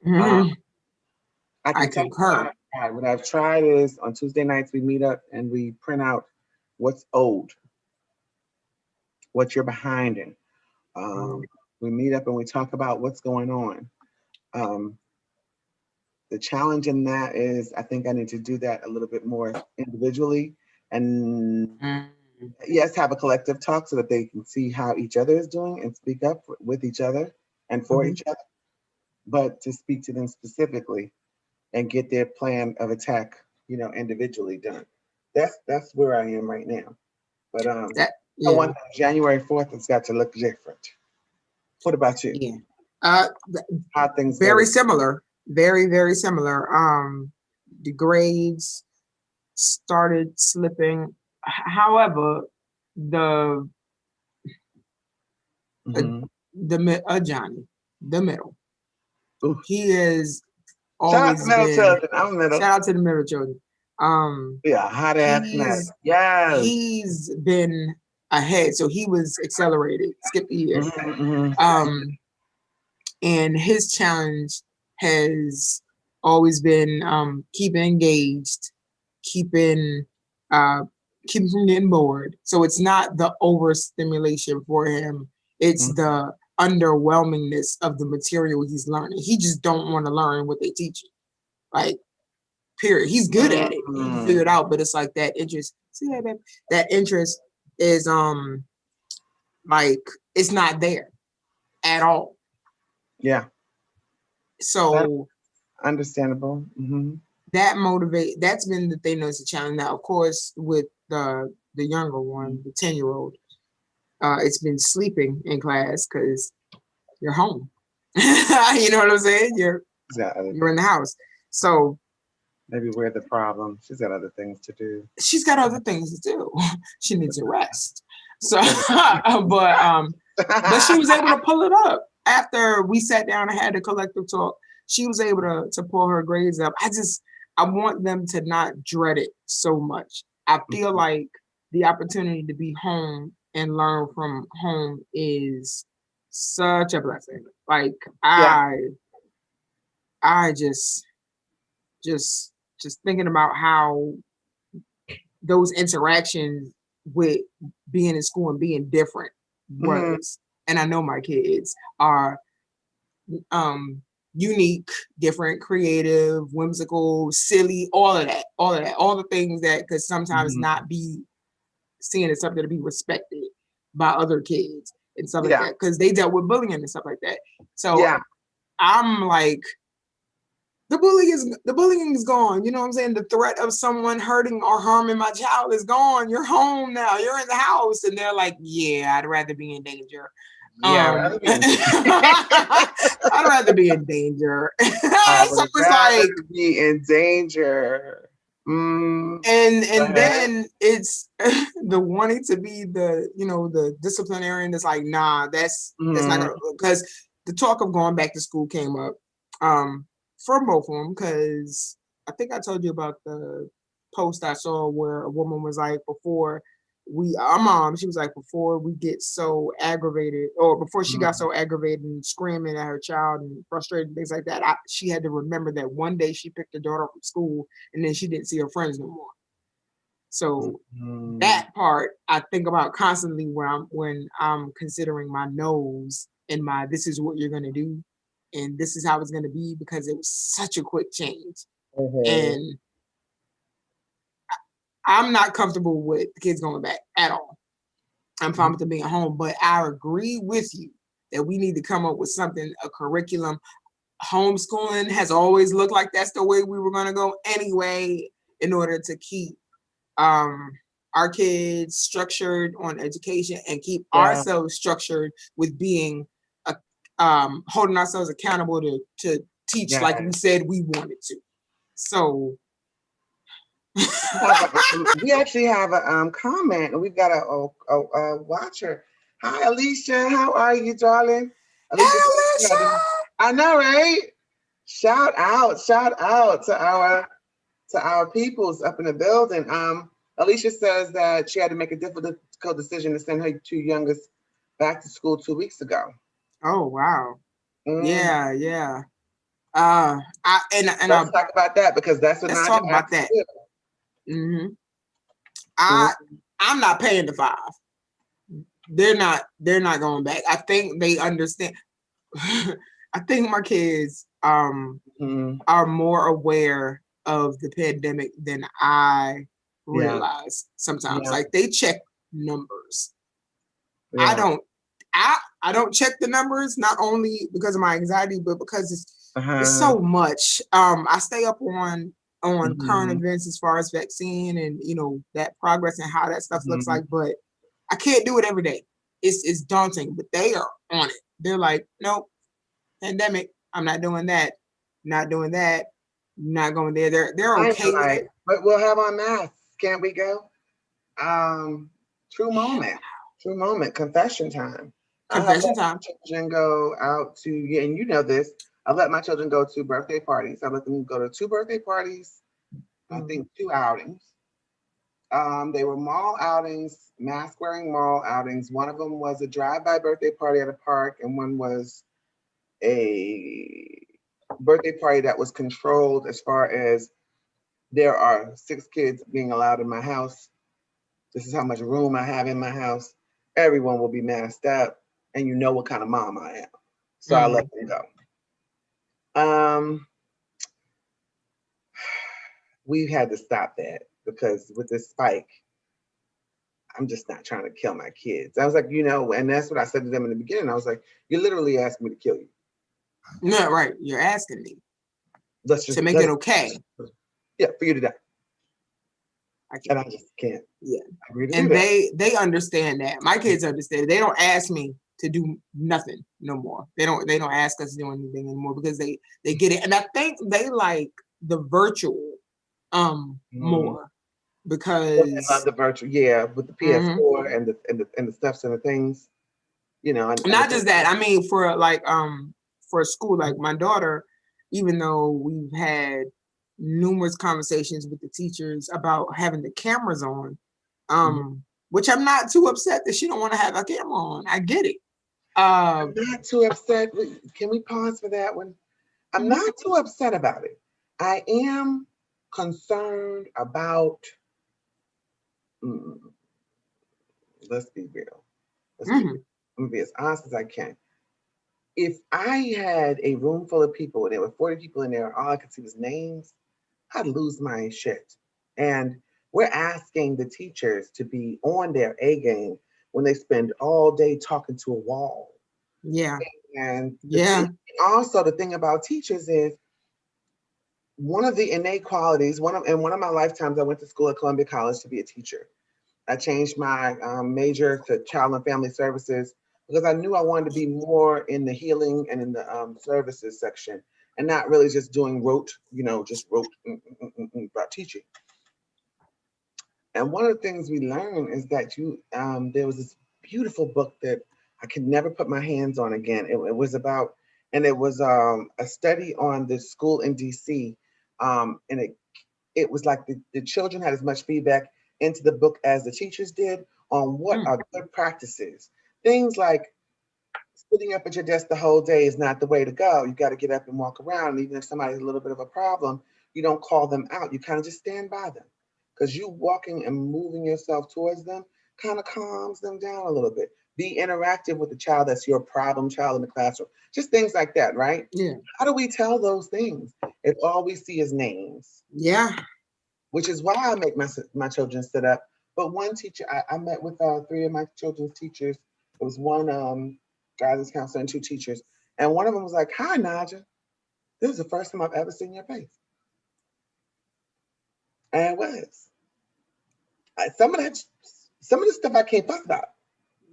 Mhm. I I can tell you what concur. I've tried. What I've tried is on Tuesday nights we meet up and we print out what's old, what you're behind in. Um, we meet up and we talk about what's going on. Um, the challenge in that is I think I need to do that a little bit more individually and Mm. yes, have a collective talk so that they can see how each other is doing and speak up with each other and for Mhm. each other, but to speak to them specifically and get their plan of attack, individually done. That's where I am right now. But That I yeah, want January 4th, it's got to look different. What about you? yeah. How things go Very with similar. Very, very similar. The grades started slipping. However, the uh, hmm Johnny, the middle, Ooh. he has Shout out to always middle been. children. I'm middle. Shout out to the middle children. Yeah, hot ass mess. He's Yes. he's been ahead, so he was accelerated, skipped a year. hmm And his challenge has always been keeping engaged, keeping uh, keeping from getting bored. So it's not the overstimulation for him; it's hmm the underwhelmingness of the material he's learning. He just don't want to learn what they teach him. Like, period. He's good at it. He can figure it out, but it's like that interest. See that, babe? That interest is like it's not there at all. Yeah, that's So understandable. that's been the thing that's a challenge. Now, of course, with the younger one, the 10-year-old, it's been sleeping in class because you're home. You know what I'm saying? Got other You're in the things. house. So Maybe we're the problem. She's got other things to do. she's got other things to do. She needs to rest. So But but she was able to pull it up after we sat down and had a collective talk. She was able to pull her grades up. I want them to not dread it so much. I feel like the opportunity to be home and learn from home is such a blessing. Like yeah. I just thinking about how those interactions with being in school and being different hmm was, and I know my kids are unique, different, creative, whimsical, silly, all the things that could sometimes hmm not be seen as something to be respected by other kids and stuff like Yeah. that because they dealt with bullying and stuff like that. So Yeah. I'm like, the bullying is gone. You know what I'm saying? The threat of someone hurting or harming my child is gone. You're home now. You're in the house. And they're like, yeah, I'd rather be in danger. Yeah. Rather be in I'd rather be in danger. So I would it's rather like, be in danger. Go and ahead. then it's the wanting to be the disciplinarian is like, nah, that's not hmm gonna, because the talk of going back to school came up from both of them, because I think I told you about the post I saw where a woman was like, before our mom, she was like, before we get so aggravated, or before she got so aggravated and screaming at her child and frustrated, things like that, she had to remember that one day she picked her daughter up from school and then she didn't see her friends no more. So that part I think about constantly when I'm considering my no's and my this is what you're gonna do and this is how it's gonna be, because it was such a quick change. And I'm not comfortable with the kids going back at all. I'm fine with them being home, but I agree with you that we need to come up with something, a curriculum. Homeschooling has always looked like that's the way we were gonna go anyway, in order to keep um our kids structured on education and keep Yeah. ourselves structured with being holding ourselves accountable to teach like we said we wanted to. So we actually have a comment, and we've got a watcher. Hi, Alicia. How are you, darling? Alicia. I know, right? Shout out to our peoples up in the building. Alicia says that she had to make a difficult decision to send her two youngest back to school 2 weeks ago. Oh wow. Yeah. Let's talk about that, because that's what let's talk about that. I'm not paying the $5. They're not going back. I think they understand. I think my kids are more aware of the pandemic than I realize sometimes. Like they check numbers. I don't check the numbers, not only because of my anxiety, but because it's so much. I stay up on current events as far as vaccine and that progress and how that stuff looks like, but I can't do it every day. It's daunting, but they are on it. They're like, nope, pandemic, I'm not doing that, not doing that, not going there. They're okay with it. But we'll have our masks, can't we go? True moment, confession time. Confession time. Children go out to, and you know this, I let my children go to birthday parties. I let them go to 2 birthday parties, I think 2 outings. They were mall outings, mask wearing mall outings. One of them was a drive-by birthday party at a park, and one was a birthday party that was controlled as far as there are 6 kids being allowed in my house. This is how much room I have in my house. Everyone will be masked up, and you know what kind of mom I am. So I let them go. We had to stop that because with this spike, I'm just not trying to kill my kids. I was like, and that's what I said to them in the beginning. I was like, you're literally asking me to kill you. No, right. You're asking me to make it okay. Yeah, for you to die. And I just can't. Yeah. And they understand that. My kids understand it. They don't ask me to do nothing no more. They don't ask us to do anything anymore because they get it. And I think they like the virtual more because I love the virtual, with the PS4 and the stuffs and the things, Not just that. I mean, for for school, like my daughter, even though we've had numerous conversations with the teachers about having the cameras on, which I'm not too upset that she don't want to have a camera on. I get it. I'm not too upset. Can we pause for that one? I'm not too upset about it. I am concerned about, let's be real. I'm going to be as honest as I can. If I had a room full of people and there were 40 people in there, all I could see was names, I'd lose my shit. And we're asking the teachers to be on their A game when they spend all day talking to a wall. Yeah. And also the thing about teachers is one of the innate qualities, one of my lifetimes, I went to school at Columbia College to be a teacher. I changed my major to child and family services because I knew I wanted to be more in the healing and in the services section and not really just doing rote about teaching. And one of the things we learned is that there was this beautiful book that I could never put my hands on again. It was about, and it was a study on the school in DC. And it was like the children had as much feedback into the book as the teachers did on what are good practices. Things like sitting up at your desk the whole day is not the way to go. You got to get up and walk around. And even if somebody has a little bit of a problem, you don't call them out. You kind of just stand by them because you walking and moving yourself towards them kind of calms them down a little bit. Be interactive with the child that's your problem child in the classroom. Just things like that, right? Yeah. How do we tell those things if all we see is names? Yeah. Which is why I make my children sit up. But one teacher, I met with 3 of my children's teachers. It was one guidance counselor and 2 teachers. And one of them was like, "Hi, Naja. This is the first time I've ever seen your face." And it was. Some of the stuff I can't fuss about.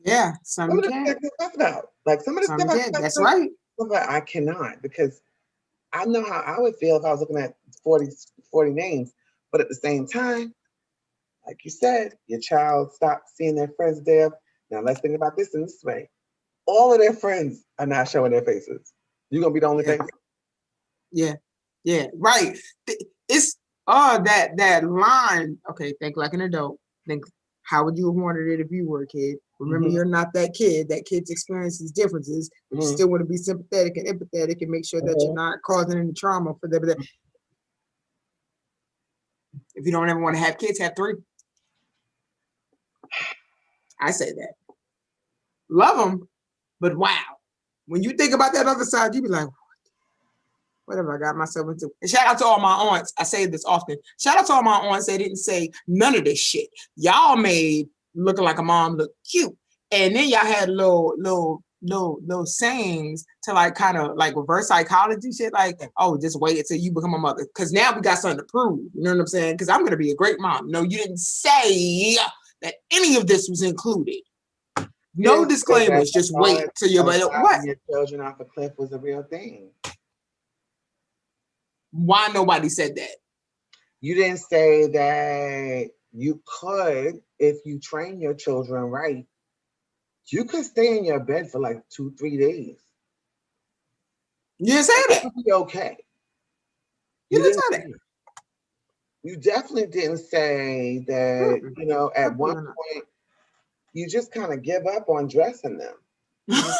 Yeah, some Some you of the stuff I can't. can't fuss about. Like some of the Some stuff you I can't. fuss That's about, right. some of it I cannot because I know how I would feel if I was looking at 40 names. But at the same time, like you said, your child stopped seeing their friends there. Now let's think about this in this way. All of their friends are not showing their faces. You're gonna be the only Yeah. face. Yeah. Yeah. Right. It's that line. Okay, think like an adult. Think how would you have wanted it if you were a kid? Remember, Mhm, you're not that kid. That kid's experiences differences, but you mhm, still want to be sympathetic and empathetic and make sure that you're mhm. not causing any trauma for them. If you don't ever want to have kids, have 3. I say that. Love them, but wow. When you think about that other side, you be like, what have I got myself into? And shout out to all my aunts. I say this often. Shout out to all my aunts that didn't say none of this shit. Y'all made looking like a mom look cute. And then y'all had little sayings to like kind of like reverse psychology shit, like, oh, just wait until you become a mother. Cause now we got something to prove. You know what I'm saying? Because I'm gonna be a great mom. No, you didn't say that any of this was included. No Yes, because disclaimers, just wait till you're of what? your children off a cliff was a real thing. Why nobody said that? You didn't say that you could, if you train your children right, you could stay in your bed for like 2-3 days. You didn't say It that. would be okay. You You didn't didn't say say that. that. You definitely didn't say that, Mm-mm. at one Absolutely not. point, you just kind of give up on dressing them. You just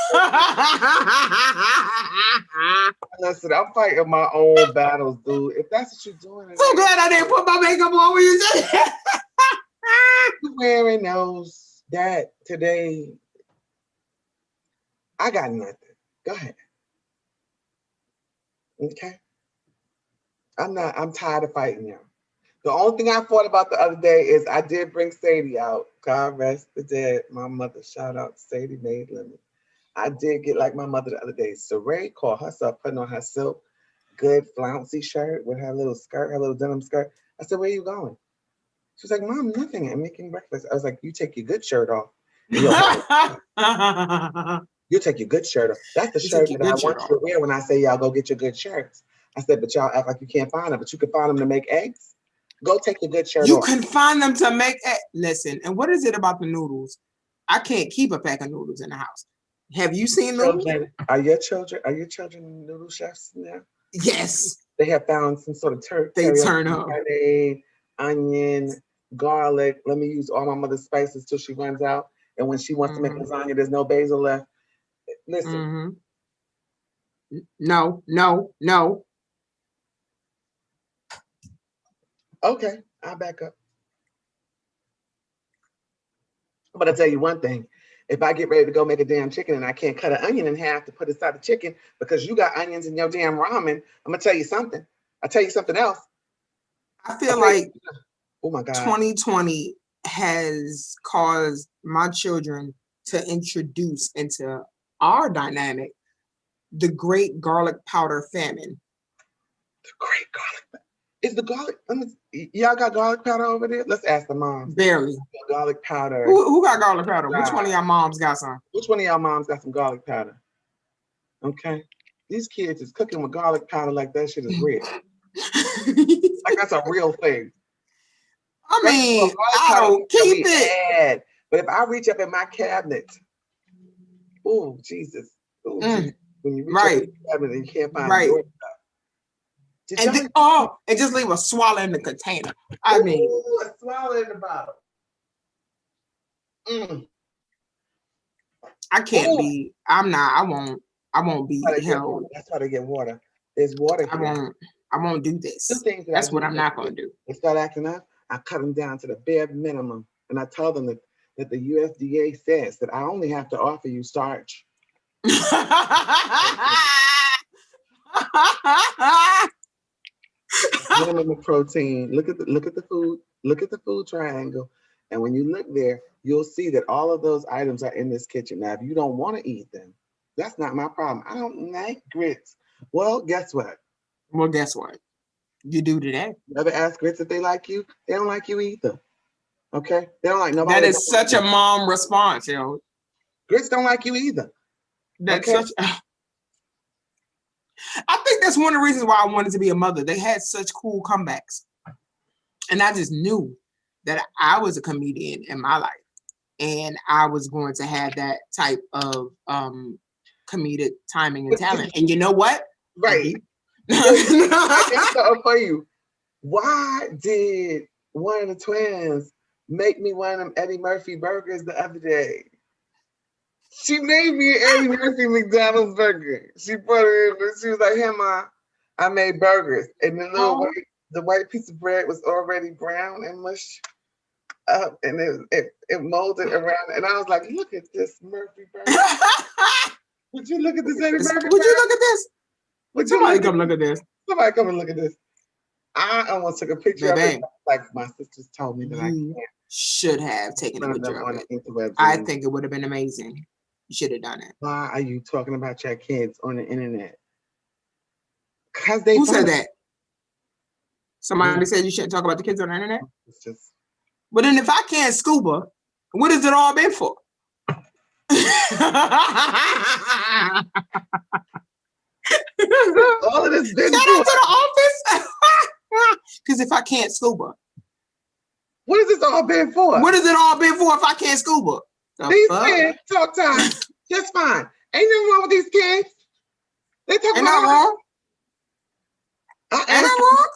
listen, I'm fighting my own battles, dude. If that's what you're doing, So glad I didn't put my makeup on when you said that. you wearing those that today, I got nothing. Go ahead. Okay. I'm tired of fighting you. The only thing I fought about the other day is I did bring Sadie out. God rest the dead. My mother, shout out to Sadie Mae Lemon. I did get like my mother the other day. Saray called herself putting on her silk, good flouncy shirt with her little skirt, her little denim skirt. I said, where are you going? She was like, Mom, nothing. I'm making breakfast. I was like, you take your good shirt off. And you take your good shirt off. That's the You took shirt your that I good shirt want you off. to wear when I say y'all go get your good shirts. I said, but y'all act like you can't find them, but you can find them to make eggs. Go take your good shirt You off. can find them to make it. Listen, and what is it about the noodles? I can't keep a pack of noodles in the house. Have you seen noodles? Children, are your children noodle chefs now? Yes, They have found some sort of they teriyaki, turn up. grenade, onion, garlic. Let me use all my mother's spices till she runs out. And when she wants to make lasagna, there's no basil left. Listen, No, no, no. okay, I'll back up. But I'll tell you one thing. If I get ready to go make a damn chicken and I can't cut an onion in half to put inside the chicken because you got onions in your damn ramen, I'm gonna tell you something. I'll tell you something else. I feel like Oh my God. 2020 has caused my children to introduce into our dynamic the great garlic powder famine. The great garlic. Is the garlic? Y'all got garlic powder over there? Let's ask the moms. Barely. Garlic powder. Who got garlic powder? Which one of y'all moms got some? Which one of y'all moms got some garlic powder? Okay. These kids is cooking with garlic powder like that shit is real. Like that's a real thing. I mean, I don't keep it. Add. But if I reach up in my cabinet, oh Jesus. Oh Jesus. When you reach up in the cabinet and you can't find your stuff. And just leave a swallow in the container. I mean, a swallow in the bottle. I can't be. I'm not. I won't be held. That's why they get water. There's water here. I won't do this. That's what I'm not going to do. They start acting up. I cut them down to the bare minimum, and I tell them that the USDA says that I only have to offer you starch. Minimum of protein. Look at the food. Look at the food triangle, and when you look there, you'll see that all of those items are in this kitchen. Now, if you don't want to eat them, that's not my problem. I don't like grits. Well, guess what? You do today. You ever ask grits if they like you? They don't like you either. Okay? They don't like nobody. That is such a mom response, Grits don't like you either. That's Okay. such. I think that's one of the reasons why I wanted to be a mother. They had such cool comebacks, and I just knew that I was a comedian in my life, and I was going to have that type of comedic timing and talent. And you know what? Right. I got for you. Why did one of the twins make me one of them Eddie Murphy burgers the other day? She made me an Eddie Murphy McDonald's burger. She put it in. She was like, "Hey, Ma, I made burgers," and the white piece of bread was already brown and mushed up, and it molded around. And I was like, "Look at this Murphy burger." Would you look at this Eddie Murphy? Would you look at this? Would somebody come look at this? Somebody come and look at this. I almost took a picture of it. Like my sisters told me that I can't. Should have taken a picture of it. I think it would have been amazing. You should have done it. Why are you talking about your kids on the internet? Who said that? Somebody said you shouldn't talk about the kids on the internet? It's just. But then if I can't scuba, what has it all been for? All of this been shout out to the office. Because if I can't scuba, what has this all been for? What has it all been for if I can't scuba? These kids talk time just fine. Ain't nothing wrong with these kids. They talk Ain't nothing wrong. Ain't nothing wrong.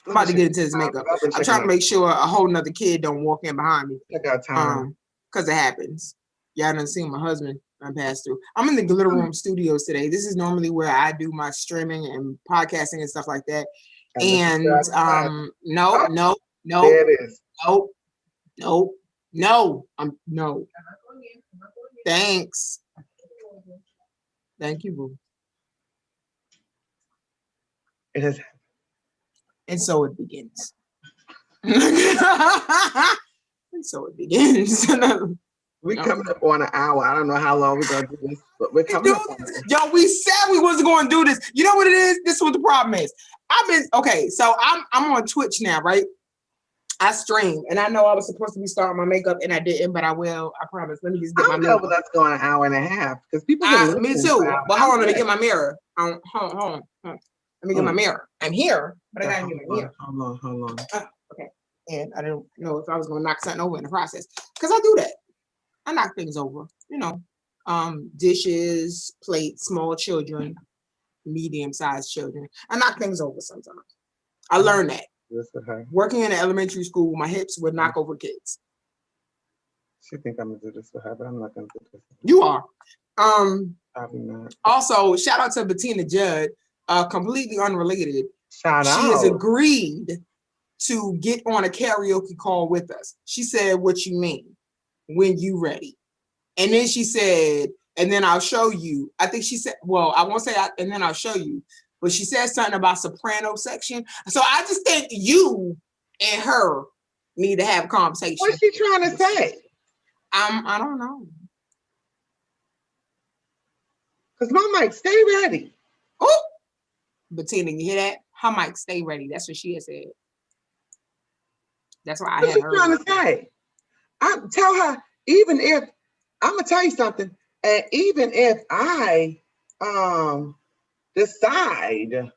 I'm about to get into this makeup. I'm trying to make sure a whole nother kid don't walk in behind me. Check out time. Because it happens. Y'all done seen my husband I passed through. I'm in the Glitter Room Studios today. This is normally where I do my streaming and podcasting and stuff like that. And no. There it is. No. Thanks. Thank you, boo. It has. And so it begins. And so it begins. We coming up on an hour. I don't know how long we're gonna do this, but we're coming up on it. Yo, we said we wasn't gonna do this. You know what it is? This is what the problem is. So I'm on Twitch now, right? I stream, and I know I was supposed to be starting my makeup, and I didn't, but I will. I promise. Let me just get my makeup. That's going an hour and a half because people. Me too. But hold on, let me get my mirror. Hold on. Let me get my mirror. I'm here, but I gotta get my mirror. Hold on. Okay. And I didn't know if I was gonna knock something over in the process because I do that. I knock things over, dishes, plates, small children, medium-sized children. I knock things over sometimes. I learned that. Working in an elementary school, my hips would knock over kids. She think I'm gonna do this for her, but I'm not gonna do this. You are. Probably not. Also, shout out to Bettina Judd, completely unrelated. She has agreed to get on a karaoke call with us. She said, "What you mean? When you ready?" And then she said, "And then I'll show you." I think she said, well, I won't say and then I'll show you, but she said something about soprano section. So I just think you and her need to have a conversation. What's she trying to say? I don't know. Because my mic, stay ready. Oh, Bettina, you hear that? Her mic, stay ready. That's what she had said. That's why I had heard. What's she trying to say? I tell her, even if I'm gonna tell you something, and even if I decide to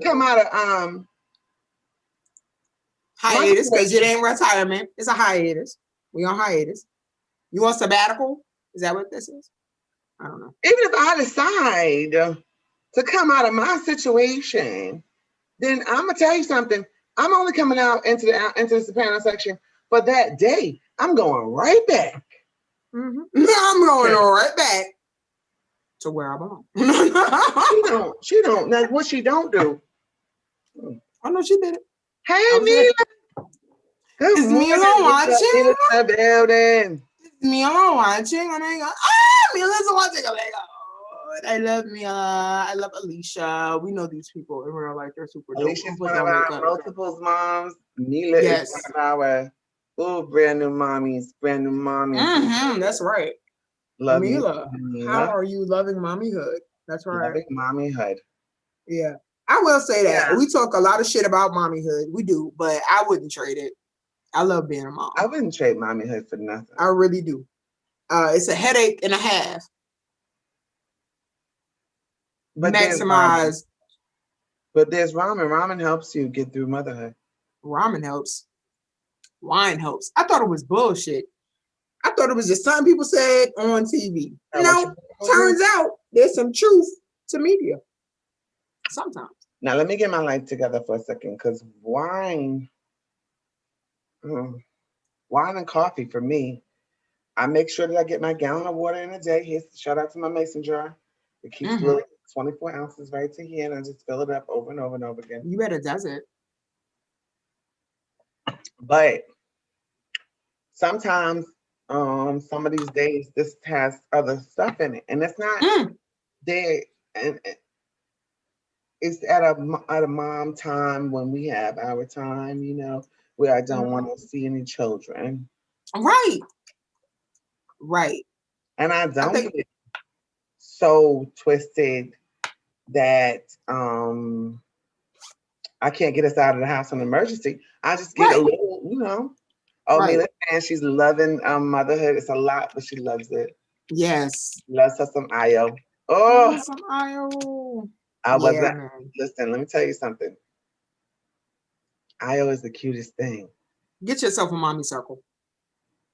come out of hiatus, because it ain't retirement, it's a hiatus. We on hiatus. You want sabbatical? Is that what this is? I don't know. Even if I decide to come out of my situation, then I'm gonna tell you something. I'm only coming out into the soprano section for that day. I'm going right back. I'm going right back to where I belong. She don't. Now what she don't do? I know she did it. Hey, Mila. Good morning. Mila watching? In the building. Mila watching, and I go, Mila's watching. I'm like, I love Mila. I love Alicia. We know these people in real life. They're super dope. Alicia's one of our multiples moms. Mila is one of our brand new mommies. That's right. Mila, how are you loving mommyhood? That's right. Loving mommyhood. Yeah. I will say that Yeah. we talk a lot of shit about mommyhood. We do, but I wouldn't trade it. I love being a mom. I wouldn't trade mommyhood for nothing. I really do. It's a headache and a half. But Maximize. there's ramen. Ramen helps you get through motherhood. Ramen helps. Wine helps. I thought it was bullshit. I thought it was just something people said on TV. No, turns out there's some truth to media. Sometimes. Now let me get my life together for a second, because wine and coffee for me. I make sure that I get my gallon of water in a day. Here's shout out to my mason jar. It keeps really 24 ounces right to here, and I just fill it up over and over and over again. You better does it. But sometimes, some of these days, this has other stuff in it, and it's not there. And it's at a mom time when we have our time, where I don't want to see any children. Right. And I don't get so twisted that I can't get us out of the house on emergency. I just get a little, Mila, and she's loving motherhood. It's a lot, but she loves it. Yes. Loves her some Ayo. Oh, some Ayo. Listen, let me tell you something. Ayo is the cutest thing. Get yourself a mommy circle.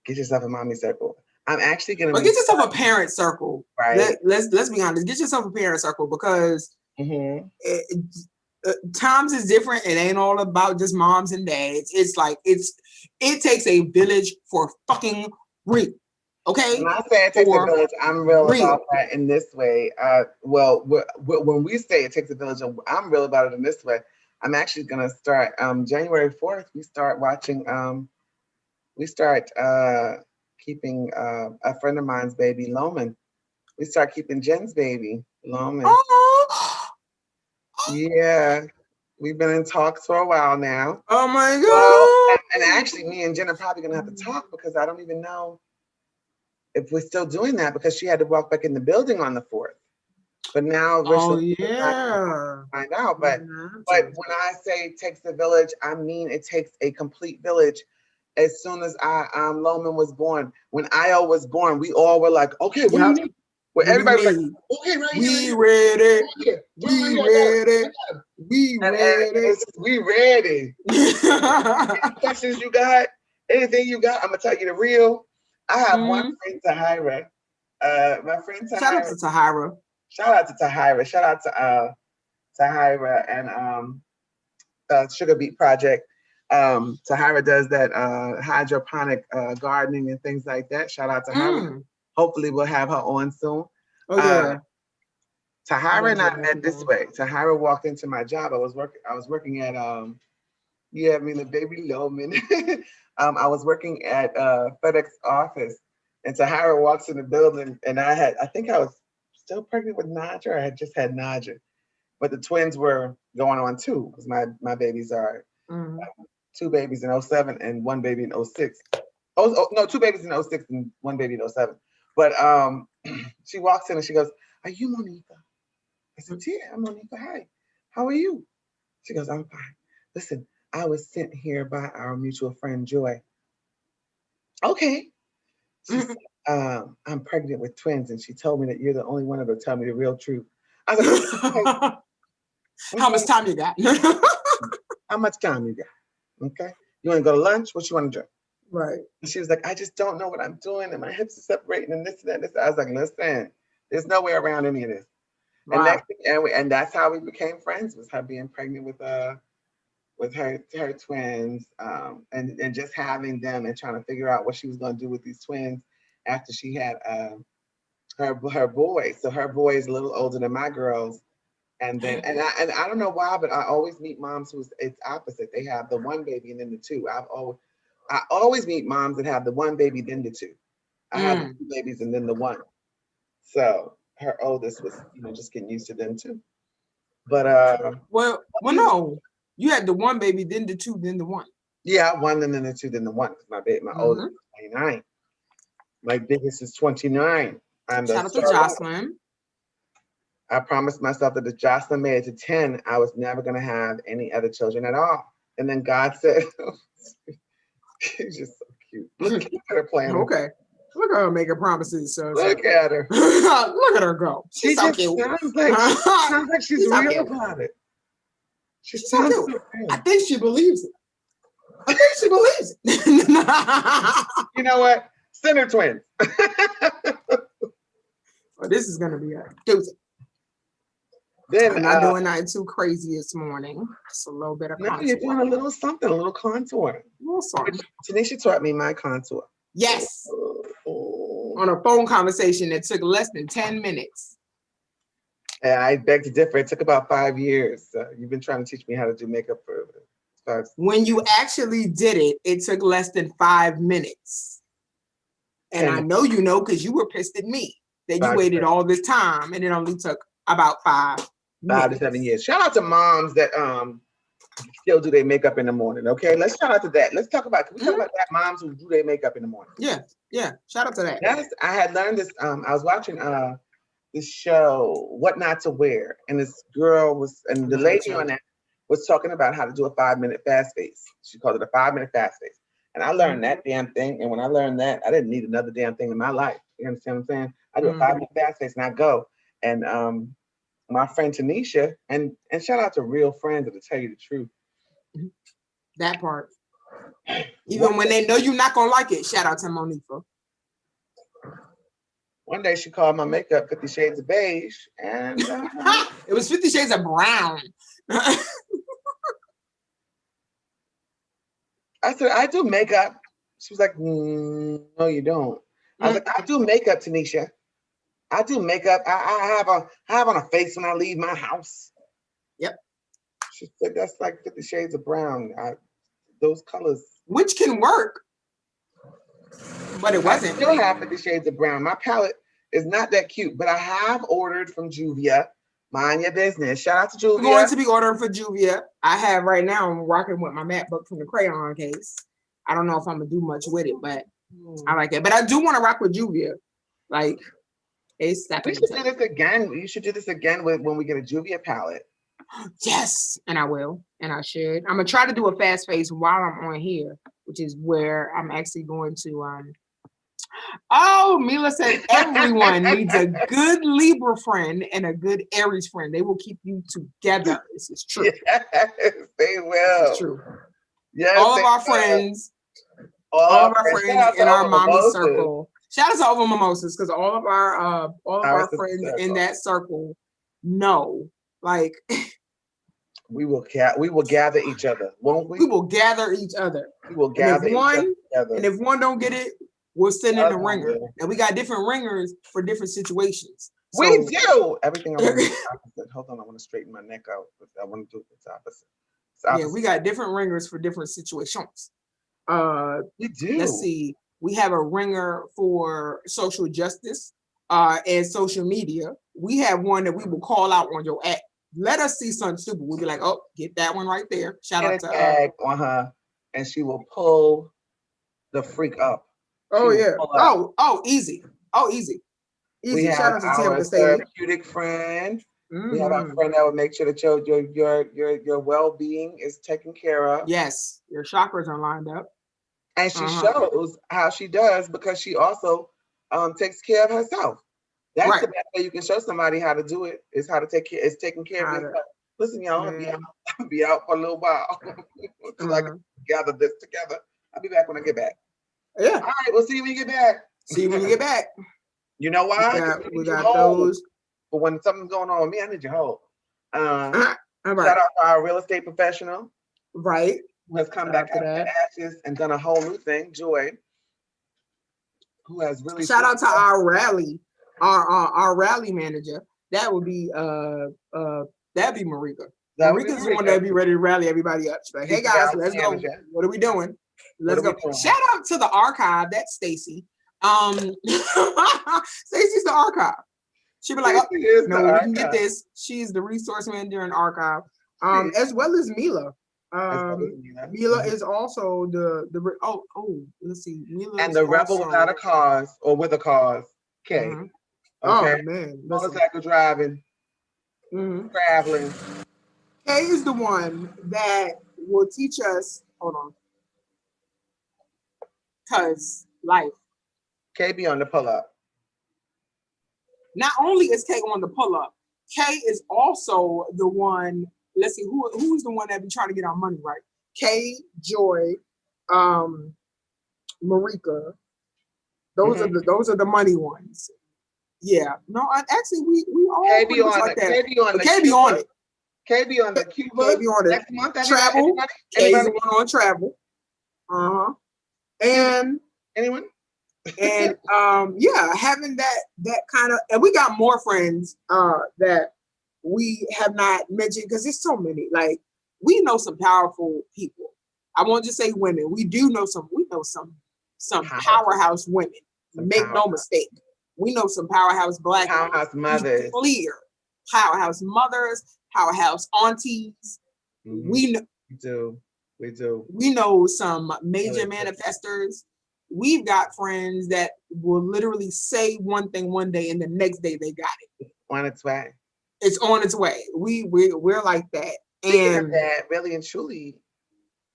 Get yourself a mommy circle. I'm actually gonna. Or get yourself a parent circle. Right. Let's be honest. Get yourself a parent circle, because times is different. It ain't all about just moms and dads. It's like it takes a village for fucking real. Okay. When I say it takes a village, I'm real about that in this way. When we say it takes a village, I'm real about it in this way. I'm actually gonna start January 4th. We start watching. We start keeping a friend of mine's baby, Loman. We start keeping Jen's baby, Loman. Oh. Yeah, we've been in talks for a while now. Oh my God! Well, and actually, me and Jen are probably gonna have to talk, because I don't even know if we're still doing that, because she had to walk back in the building on the 4th. But now we're find out. But when I say it takes a village, I mean it takes a complete village. As soon as Loman was born, when Ayo was born, we all were like, okay, what do you need? Well, everybody was like, okay, right here. We ready. We ready. We ready. We ready. Any questions you got? Anything you got? I'm gonna tell you the real. I have one friend, Tahira. My friend Tahira. Shout out to Tahira. Shout out to Tahira. Shout out to Tahira and Sugar Beet Project. Tahira does that hydroponic gardening and things like that. Shout out to her. Hopefully we'll have her on soon. Oh yeah. Tahira and I met this way. Tahira walked into my job. I was working at the baby Loman. I was working at FedEx office, and Tahira walks in the building, and I think I was still pregnant with Naja, or I had just had Naja, but the twins were going on 2, because my babies are 2 babies in 07 and 1 baby in 06. Oh no, 2 babies in 06 and 1 baby in 07. But she walks in and she goes, "Are you Monica?" I said, "Yeah, I'm Monica. Hi, how are you?" She goes, "I'm fine. Listen, I was sent here by our mutual friend Joy." Okay. She said, "I'm pregnant with twins, and she told me that you're the only one that'll tell me the real truth." I was like, okay. How much time you got? How much time you got? Okay. You want to go to lunch? What you want to drink? Right. And she was like, "I just don't know what I'm doing, and my hips are separating, and this and that." And this. I was like, "Listen, there's no way around any of this." Wow. And that's how we became friends, was her being pregnant with her twins, and just having them and trying to figure out what she was going to do with these twins after she had her boy. So her boy is a little older than my girls. And then, and I don't know why, but I always meet moms it's opposite. They have the 1 baby and then the 2. I always meet moms that have the 1 baby, then the 2. I have the 2 babies and then the 1. So her oldest was, just getting used to them too. But well, no, you had the 1 baby, then the 2, then the 1. Yeah, 1 and then the 2, then the 1. My oldest is 29. My biggest is 29. Shout out to Jocelyn. I promised myself that if Jocelyn made it to 10, I was never going to have any other children at all. And then God said, she's just so cute. Look at her playing. Okay. Look at her making promises. So Look at her. Look at her go. She She's so just cute. sounds like she's She's so real cute. about it. She She's so sounds cute. so I real. think she believes it. I think she believes it. You know what? Sinner twins. Well, this is gonna be a doozy. Then I'm not doing nothing too crazy this morning. Just a little bit of no, contour. you're doing a little something, a little contour. A little something. Tanisha taught me my contour. Yes. Oh. On a phone conversation that took less than 10 minutes. And I beg to differ. It took about 5 years. You've been trying to teach me how to do makeup for 5. When you actually did it, it took less than 5 minutes. And I know you know because you were pissed at me that you waited all this time and it only took about 5 to 7 years. Shout out to moms that still do their makeup in the morning. Okay, let's shout out to that. Let's talk about. Can we talk about that? Moms who do their makeup in the morning. Yeah. Shout out to that. Yes, I had learned this. I was watching this show, What Not to Wear, and this girl was, and the lady on that was talking about how to do a 5-minute fast face. She called it a 5-minute fast face. And I learned that damn thing. And when I learned that, I didn't need another damn thing in my life. You understand what I'm saying? I do a 5-minute fast face and I go. And my friend Tanisha, and shout out to real friends to tell you the truth. That part. Even when they know you're not gonna like it, shout out to Monifa. One day she called my makeup 50 Shades of Beige, and it was 50 Shades of Brown. I said, I do makeup. She was like, no, you don't. I was like, I do makeup, Tanisha. I do makeup. I have on a face when I leave my house. Yep. She said, that's like 50 Shades of Brown. Those colors. Which can work. But it wasn't. I still have 50 Shades of Brown. My palette is not that cute, but I have ordered from Juvia. Mind your business. Shout out to Juvia. I'm going to be ordering for Juvia. I have right now, I'm rocking with my matte book from the crayon case. I don't know if I'm going to do much with it, but I like it. But I do want to rock with Juvia. Like, it's stepping. We should do this again. You should do this again when we get a Juvia palette. Yes, and I will, and I should. I'm going to try to do a fast face while I'm on here, which is where I'm actually going to Oh, Mila said everyone needs a good Libra friend and a good Aries friend. They will keep you together. This is true. Yes, they will. This is true. Yes, all of our friends, all of our friends in our mommy circle. Shout out to Over Mimosas, because all of our friends in that circle know. Like we will gather each other, won't we? We will gather each other. We will gather each other together. And if one don't get it, we'll send in the ringer. And we got different ringers for different situations. So, we do everything. I want to do opposite. Hold on, I want to straighten my neck out. I want to do it opposite. Yeah, we got different ringers for different situations. We do. Let's see. We have a ringer for social justice and social media. We have one that we will call out on your app. Let us see something stupid. We'll be like, oh, get that one right there. Shout out to tag on her, and she will pull the freak up. Oh yeah. Oh, easy. Oh, easy. Easy. We Shout out to Tim our therapeutic friend. We have our friend that will make sure that your well-being is taken care of. Yes, your chakras are lined up. And she shows how she does because she also takes care of herself. That's the best way you can show somebody how to do it, is how to taking care of yourself. Listen, y'all, I'll be out for a little while until I can gather this together. I'll be back when I get back. Yeah. All right, we'll see you when you get back. See you when you get back. You know why? We got those. But when something's going on with me, I need your help. All right. Shout out to our real estate professional. Right. Who has come back out of the ashes and done a whole new thing, Joy. Who has really shout out to our rally, our rally manager. That would be that'd be Marika. Marika's the one that'd be ready to rally everybody up. She's like, hey guys, let's go. What are we doing? Let's go. Shout out to the archive. That's Stacy. Stacy's the archive. She'd be like, oh, no, we can get this. She's the resource manager in archive. As well as Mila. Mila is also the let's see. Mila and the rebel without a cause or with a cause. Okay. Oh man. Motorcycle driving. Traveling. Kay is the one that will teach us. Hold on, cause life. KB on the pull up. Not only is Kay on the pull up, Kay is also the one. Let's see who's the one that be trying to get our money right. Kay, Joy, Marika. Those are the money ones. Yeah. No, actually we all KB on on like it. that. KB on the KB on it. KB on the Cuba KB on it. next month. Travel. Kay's the one on travel. And anyone? And yeah, having that kind of, and we got more friends that we have not mentioned because there's so many. Like we know some powerful people. I won't just say women. We know some powerhouse women. Make no mistake. We know some powerhouse black powerhouse mothers. Clear. Powerhouse mothers, powerhouse aunties. Mm-hmm. We do. We know some major manifestors. We've got friends that will literally say one thing one day and the next day they got it. On its way. It's on its way. We're like that. Speaking of that, really and truly,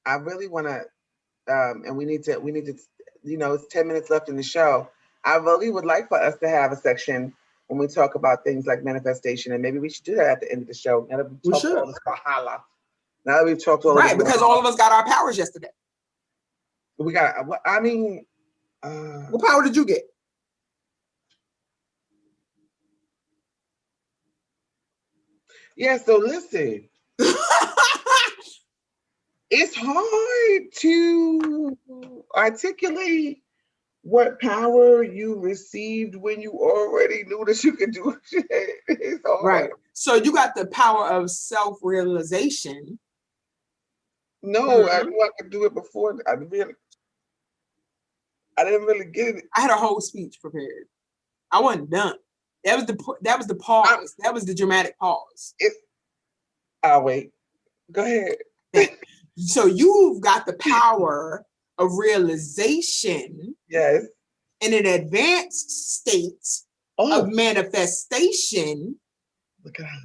I really want to, and we need to, it's 10 minutes left in the show. I really would like for us to have a section when we talk about things like manifestation, and maybe we should do that at the end of the show. Now that we should. All this Bahala. Now that we've talked all right, because all of us got our powers yesterday. We got. I mean, what power did you get? Yeah. So listen, it's hard to articulate what power you received when you already knew that you could do shit. It's hard. Right. So you got the power of self-realization. No, I knew I could do it before. I didn't really get it. I had a whole speech prepared. I wasn't done. That was the pause. That was the dramatic pause. I'll wait. Go ahead. So you've got the power of realization. Yes. In an advanced state of manifestation,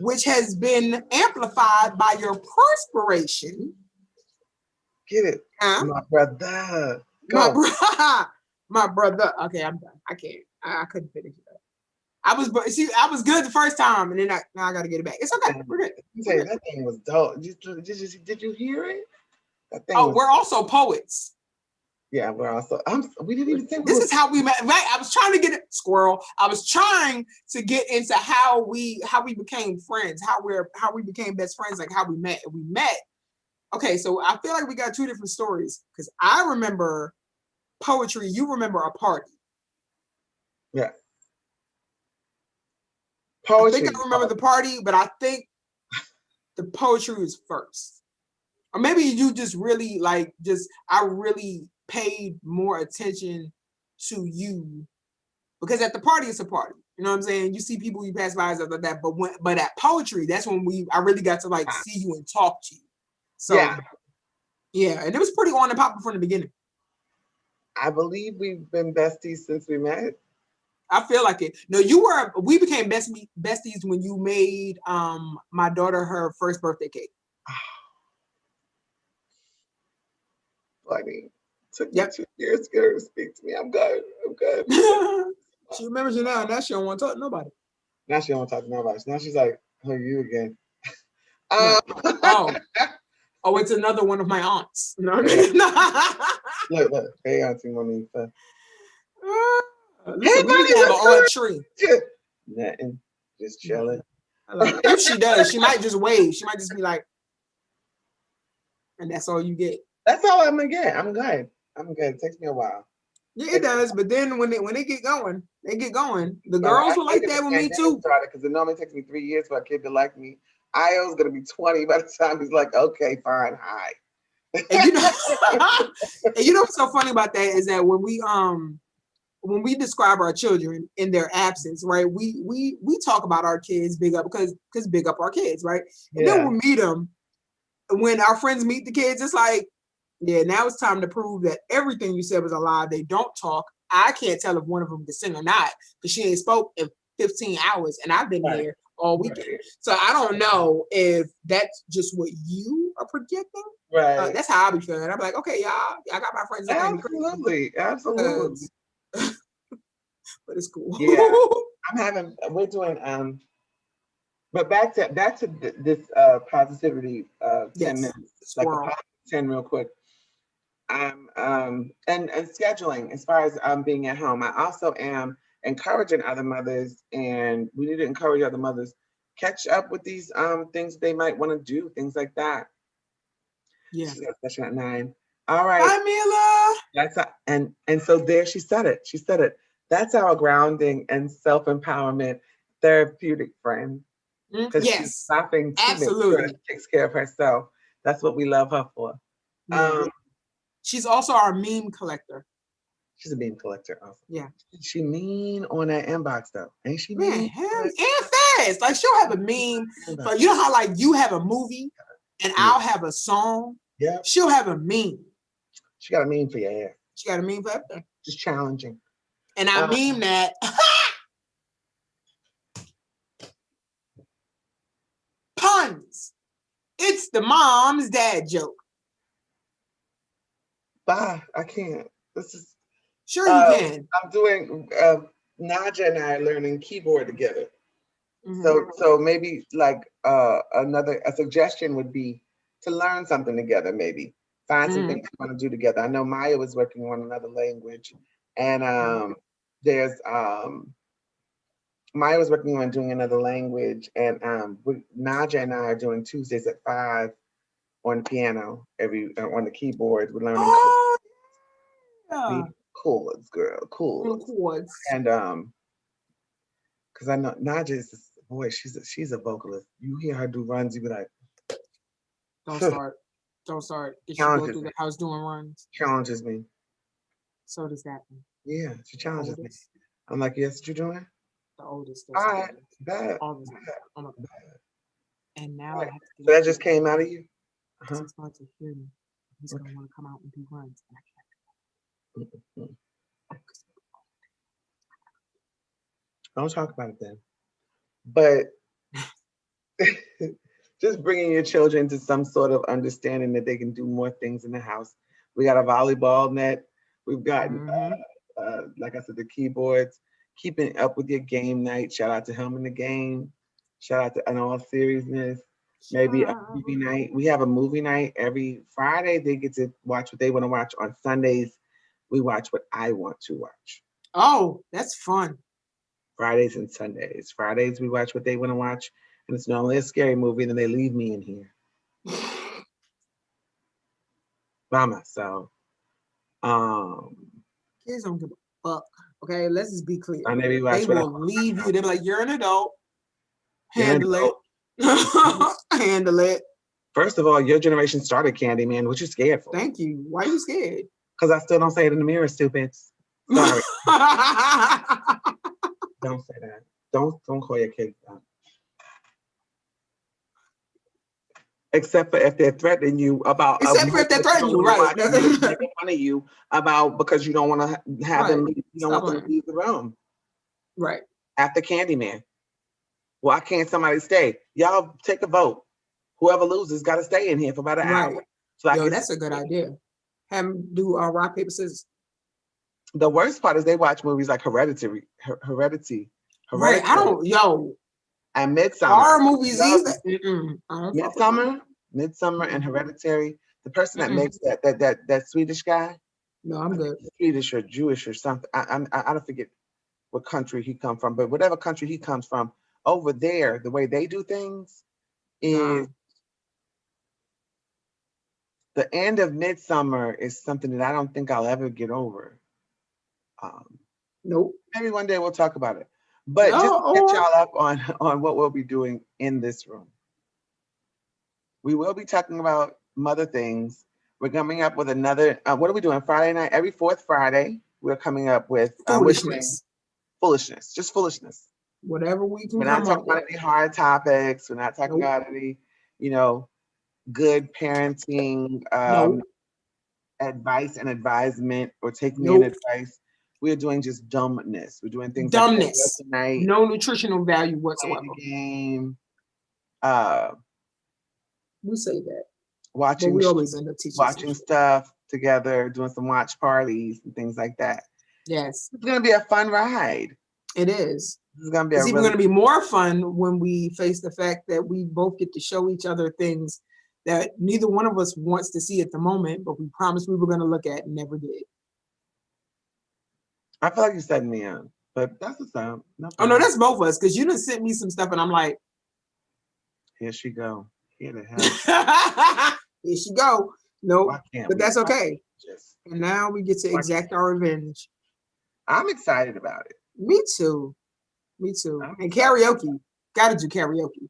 which has been amplified by your perspiration. Get it, my brother. My brother. Okay, I'm done. I can't. I couldn't finish it. I was good the first time, and then now I got to get it back. It's okay. We're good. That thing was dope. Did you hear it? That thing we're also poets. Yeah, we're also. We didn't even say this is how we met. Right? I was trying to get it, squirrel. I was trying to get into how we became friends, how we became best friends, like how we met. We met. Okay, so I feel like we got two different stories because I remember poetry. You remember a party. Yeah. Poetry. I think I remember the party, but I think the poetry was first. Or maybe you just really I really paid more attention to you because at the party it's a party. You know what I'm saying? You see people you pass by and stuff like that. But at poetry, that's when I really got to see you and talk to you. So yeah, and it was pretty on and popping from the beginning. I believe we've been besties since we met. I feel like it. No, we became besties when you made my daughter her first birthday cake. Funny. Took me 2 years to get her to speak to me. I'm good. She remembers you now, and now she don't want to talk to nobody. Now she don't want to talk to nobody. Now she's like, "Who are you again?" Oh, it's another one of my aunts. No, look, hey, Auntie Monifa. Listen, we need to have an aunt tree. Nothing, just chilling. If she does, she might just wave. She might just be like, and that's all you get. That's all I'm gonna get. I'm good. It takes me a while. Yeah, it does. But then when they get going, they get going. The girls were like that with me too. Because it normally takes me 3 years for a kid to like me. Io's gonna be 20 by the time he's like, okay, fine, hi. And you know what's so funny about that is that when we describe our children in their absence, right? We talk about our kids big up because big up our kids, right? And then we meet them. When our friends meet the kids, it's like, yeah, now it's time to prove that everything you said was a lie. They don't talk. I can't tell if one of them can sing or not because she ain't spoke in 15 hours, and I've been here all weekend. So I don't know if that's just what you are projecting. Right. That's how I be feeling. I'm like, okay, y'all, I got my friends looking at me crazy. Absolutely. But it's cool. Yeah. We're doing, but back to this positivity 10 Yes. minutes, like a Squirrel. positive 10 real quick. I'm and scheduling as far as being at home. I also am encouraging other mothers, and we need to encourage other mothers catch up with these things they might want to do, things like that. Yeah. She's got a session at 9. All right. Hi, Mila. And so there she said it. She said it. That's our grounding and self-empowerment therapeutic friend. Because she's Yes. stopping to make sure Absolutely. she takes care of herself. That's what we love her for. Yeah. She's also our meme collector. She's a meme collector also. Yeah. She mean on that inbox though. Ain't she Man, mean? and fast. Like she'll have a meme. But you know how like you have a movie and I'll have a song? Yeah. She'll have a meme. She got a meme for your hair. She got a meme for everything. Just challenging. And I meme that. Puns. It's the mom's dad joke. Bye. I can't. This is sure you can. I'm doing Naja and I are learning keyboard together. Mm-hmm. So maybe like a suggestion would be to learn something together, maybe. Find some things you want to do together. I know Maya was working on another language, and there's Maya was working on doing another language, and Naja and I are doing Tuesdays at 5 on the piano, on the keyboard. We're learning chords, girl, chords. And because I know Naja is boy, she's a vocalist. You hear her do runs, you be like, don't start. Did she go through the house doing runs? Challenges me. So does that one. Yeah, she challenges me. I'm like, yes, what you doing? The oldest. All right, bad. Oh my God. And now I have to so that just came out of you? He's going to hear me. He's going to want to come out and do runs. And I can't. Don't talk about it then. But just bringing your children to some sort of understanding that they can do more things in the house. We got a volleyball net. We've gotten, like I said, the keyboards. Keeping up with your game night. Shout out to Him in the Game. Shout out to In All Seriousness. Maybe a movie night. We have a movie night every Friday. They get to watch what they want to watch. On Sundays, we watch what I want to watch. Oh, that's fun. Fridays and Sundays. Fridays, we watch what they want to watch. And it's normally a scary movie, and then they leave me in here by myself. Kids don't give a fuck. Okay, let's just be clear. They will leave you. They're like, you're an adult. Handle it. Handle it. First of all, your generation started Candyman. What you scared for? Thank you. Why are you scared? Because I still don't say it in the mirror, stupid. Sorry. Don't say that. Don't call your kids that. Except for if they're threatening you about. Except for if they're threatening you, right? Making fun of you about because you don't want to have them. You don't want them to leave the room. Right. After Candyman. Why can't somebody stay? Y'all take a vote. Whoever loses got to stay in here for about an hour. So that's a good idea. Have them do rock, paper, scissors. The worst part is they watch movies like Hereditary. Right. I don't, and Midsommar. Horror movies either. Midsommar and Hereditary. The person that makes that Swedish guy. No, I'm good. Swedish or Jewish or something. I don't forget what country he comes from, but whatever country he comes from, over there, the way they do things is the end of Midsommar is something that I don't think I'll ever get over. Nope. Maybe one day we'll talk about it. But just to catch y'all up on what we'll be doing in this room. We will be talking about mother things. We're coming up with another, what are we doing? Friday night, every fourth Friday, we're coming up with foolishness. Just foolishness. Whatever we can. We're not talking about any hard topics. We're not talking about any, good parenting advice and advisement or taking in advice. we're doing just dumbness. We're doing things Dumbness. like karaoke night, No nutritional value playing whatsoever. the game, We say that, but watching we always end up teaching some watching shit. stuff together, doing some watch parties and things like that. Yes, It's gonna be a fun ride. it is. This is gonna be It's a even really going to be more fun when we face the fact that we both get to show each other things that neither one of us wants to see at the moment, but we promised we were going to look at and never did. I feel like you set me up, but that's the sound. No Oh no, problem. that's both of us because you done sent me some stuff and I'm like, Here she go. Here the hell. here she go. Nope, Why can't but we? that's okay. Just, And now we get to Why exact our revenge. I'm excited about it. Me too. Me too. I'm And excited. karaoke. Gotta do karaoke.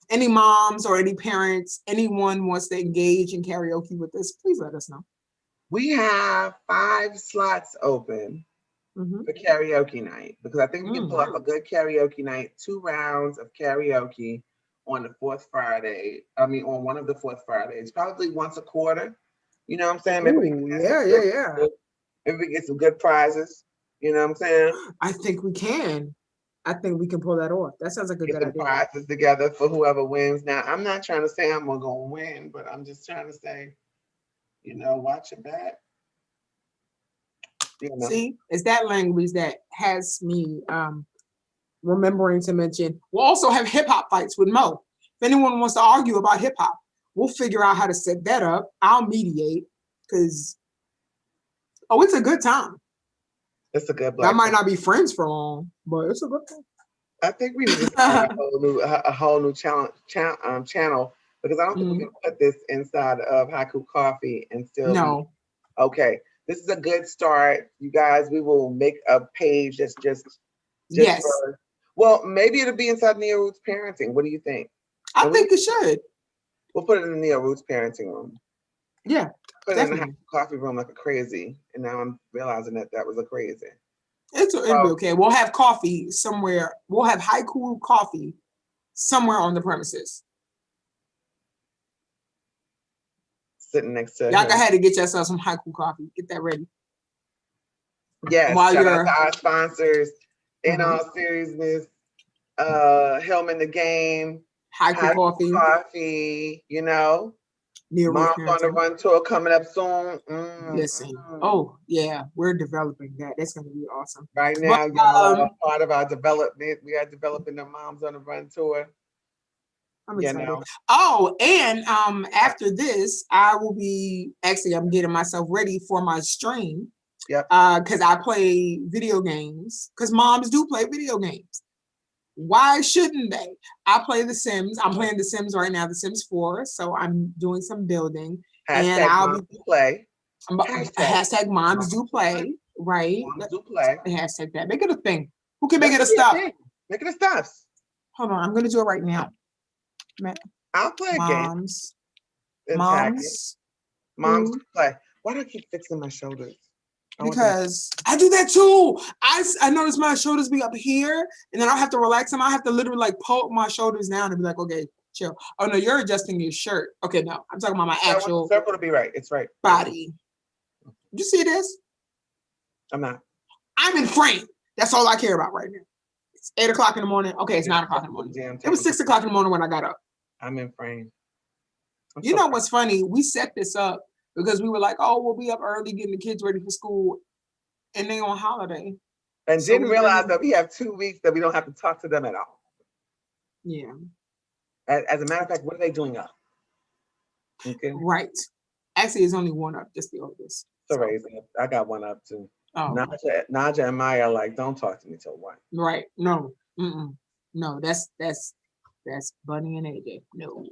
Any moms or any parents, anyone wants to engage in karaoke with us, please let us know. We have 5 slots open Mhm. for karaoke night because I think we can pull Mm. off a good karaoke night, 2 rounds of karaoke on the fourth Friday. I mean, on one of the fourth Fridays, probably once a quarter. You know what I'm saying? Maybe we can Ooh, get some yeah, good- yeah, yeah. maybe we get some good prizes. You know what I'm saying? I think we can. I think we can pull that off. That sounds like a Get good some idea. prizes together for whoever wins. Now, I'm not trying to say I'm gonna go win, but I'm just trying to say, watch your back. See, it's that language that has me remembering to mention. We'll also have hip hop fights with Mo. If anyone wants to argue about hip hop, we'll figure out how to set that up. I'll mediate because it's a good time. It's a good I black. might not be friends for long, but it's a good time. I think we need to start a whole new channel because I don't think we can put this inside of Haiku Coffee and still No. Okay. This is a good start, you guys. We will make a page that's just Yes. for, well, maybe it'll be inside Neo Roots Parenting. What do you think? I think it should. We'll put it in the Neo Roots Parenting room. Yeah. Put definitely. it in the coffee room like a crazy, and now I'm realizing that was a crazy. It'll be okay. We'll have coffee somewhere. We'll have Haiku Coffee somewhere on the premises. Sitting next to y'all had to get yourself some Haiku Coffee. Get that ready. Yes. While shout you're out to our sponsors. In all seriousness, Hillman the Game, Haiku Coffee. Mom's on the Run tour coming up soon. Listen. Oh yeah, we're developing that. That's gonna be awesome. Right now, y'all are part of our development. We are developing the Moms on the Run tour. I'm excited. Oh, and after this, I will be I'm getting myself ready for my stream. Yep. Because I play video games. Because moms do play video games. Why shouldn't they? I play The Sims. I'm playing The Sims right now, The Sims 4. So I'm doing some building. And I'll be play. Hashtag moms do play. Right. Moms do play. Hashtag that. Make it a thing. Who can make it a stuff? Make it a stuff. Hold on. I'm gonna do it right now. I'll play a game. Moms do play. Why do I keep fixing my shoulders? Because I do that too. I notice my shoulders be up here, and then I'll have to relax them. I have to literally like pull my shoulders down and be like, okay, chill. Oh no, you're adjusting your shirt. Okay, no, I'm talking about my actual circle to be right. It's right. Body. You see this? I'm not. I'm in frame. That's all I care about right now. It's 8 o'clock in the morning. Okay, it's 9 o'clock in the morning. It was 6 o'clock in the morning when I got up. I'm in frame. You know what's funny? We set this up because we were like, oh, we'll be up early getting the kids ready for school, and they on holiday. And so didn't realize that we have 2 weeks that we don't have to talk to them at all. Yeah. As a matter of fact, what are they doing up? Okay. Right. Actually, it's only one up, just the oldest. So I got one up too. Oh. Naja and Maya are like, don't talk to me till 1. Right. No. No, that's Bunny and AJ. No.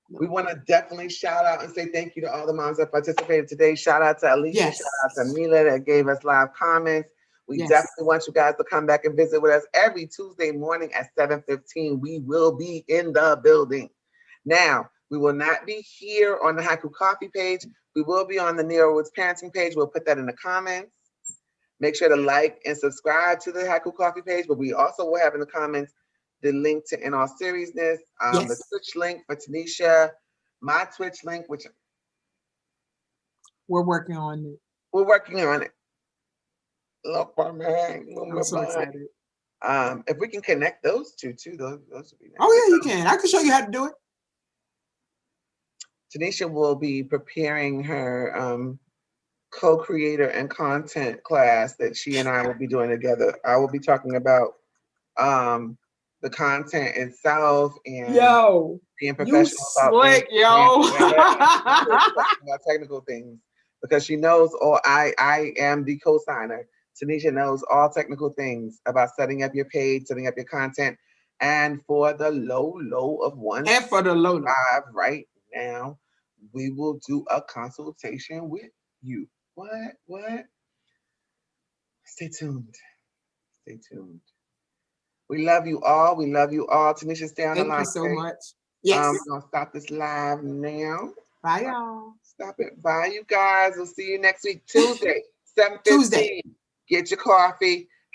We want to definitely shout out and say thank you to all the moms that participated today. Shout out to Alicia. Yes. Shout out to Mila that gave us live comments. We definitely want you guys to come back and visit with us every Tuesday morning at 7:15. We will be in the building. Now, we will not be here on the Haiku Coffee page. We will be on the Neo Roots Parenting page. We'll put that in the comments. Make sure to like and subscribe to the Haiku Coffee page, but we also will have in the comments the link to In All Seriousness, the Twitch link for Tanisha, my Twitch link, which we're working on it. We're working on it. Look for me. I'm so excited. If we can connect those two too, those would be nice. Oh yeah, you can. I can show you how to do it. Tanisha will be preparing her co-creator and content class that she and I will be doing together. I will be talking about the content itself and Yo, being you professional about slick, things. yo. About technical things because she knows all. I am the co-signer. Tanisha knows all technical things about setting up your page, setting up your content, and for the low of And for the low. 125 right now, we will do a consultation with you. What? Stay tuned. Stay tuned. We love you all. We love you all. Tanisha, stay on the Thank line. you so Okay? much. Yes. We're gonna stop this live now. Bye, y'all. Stop it. Bye, you guys. We'll see you next week, Tuesday, 7:15. Tuesday. Get your coffee.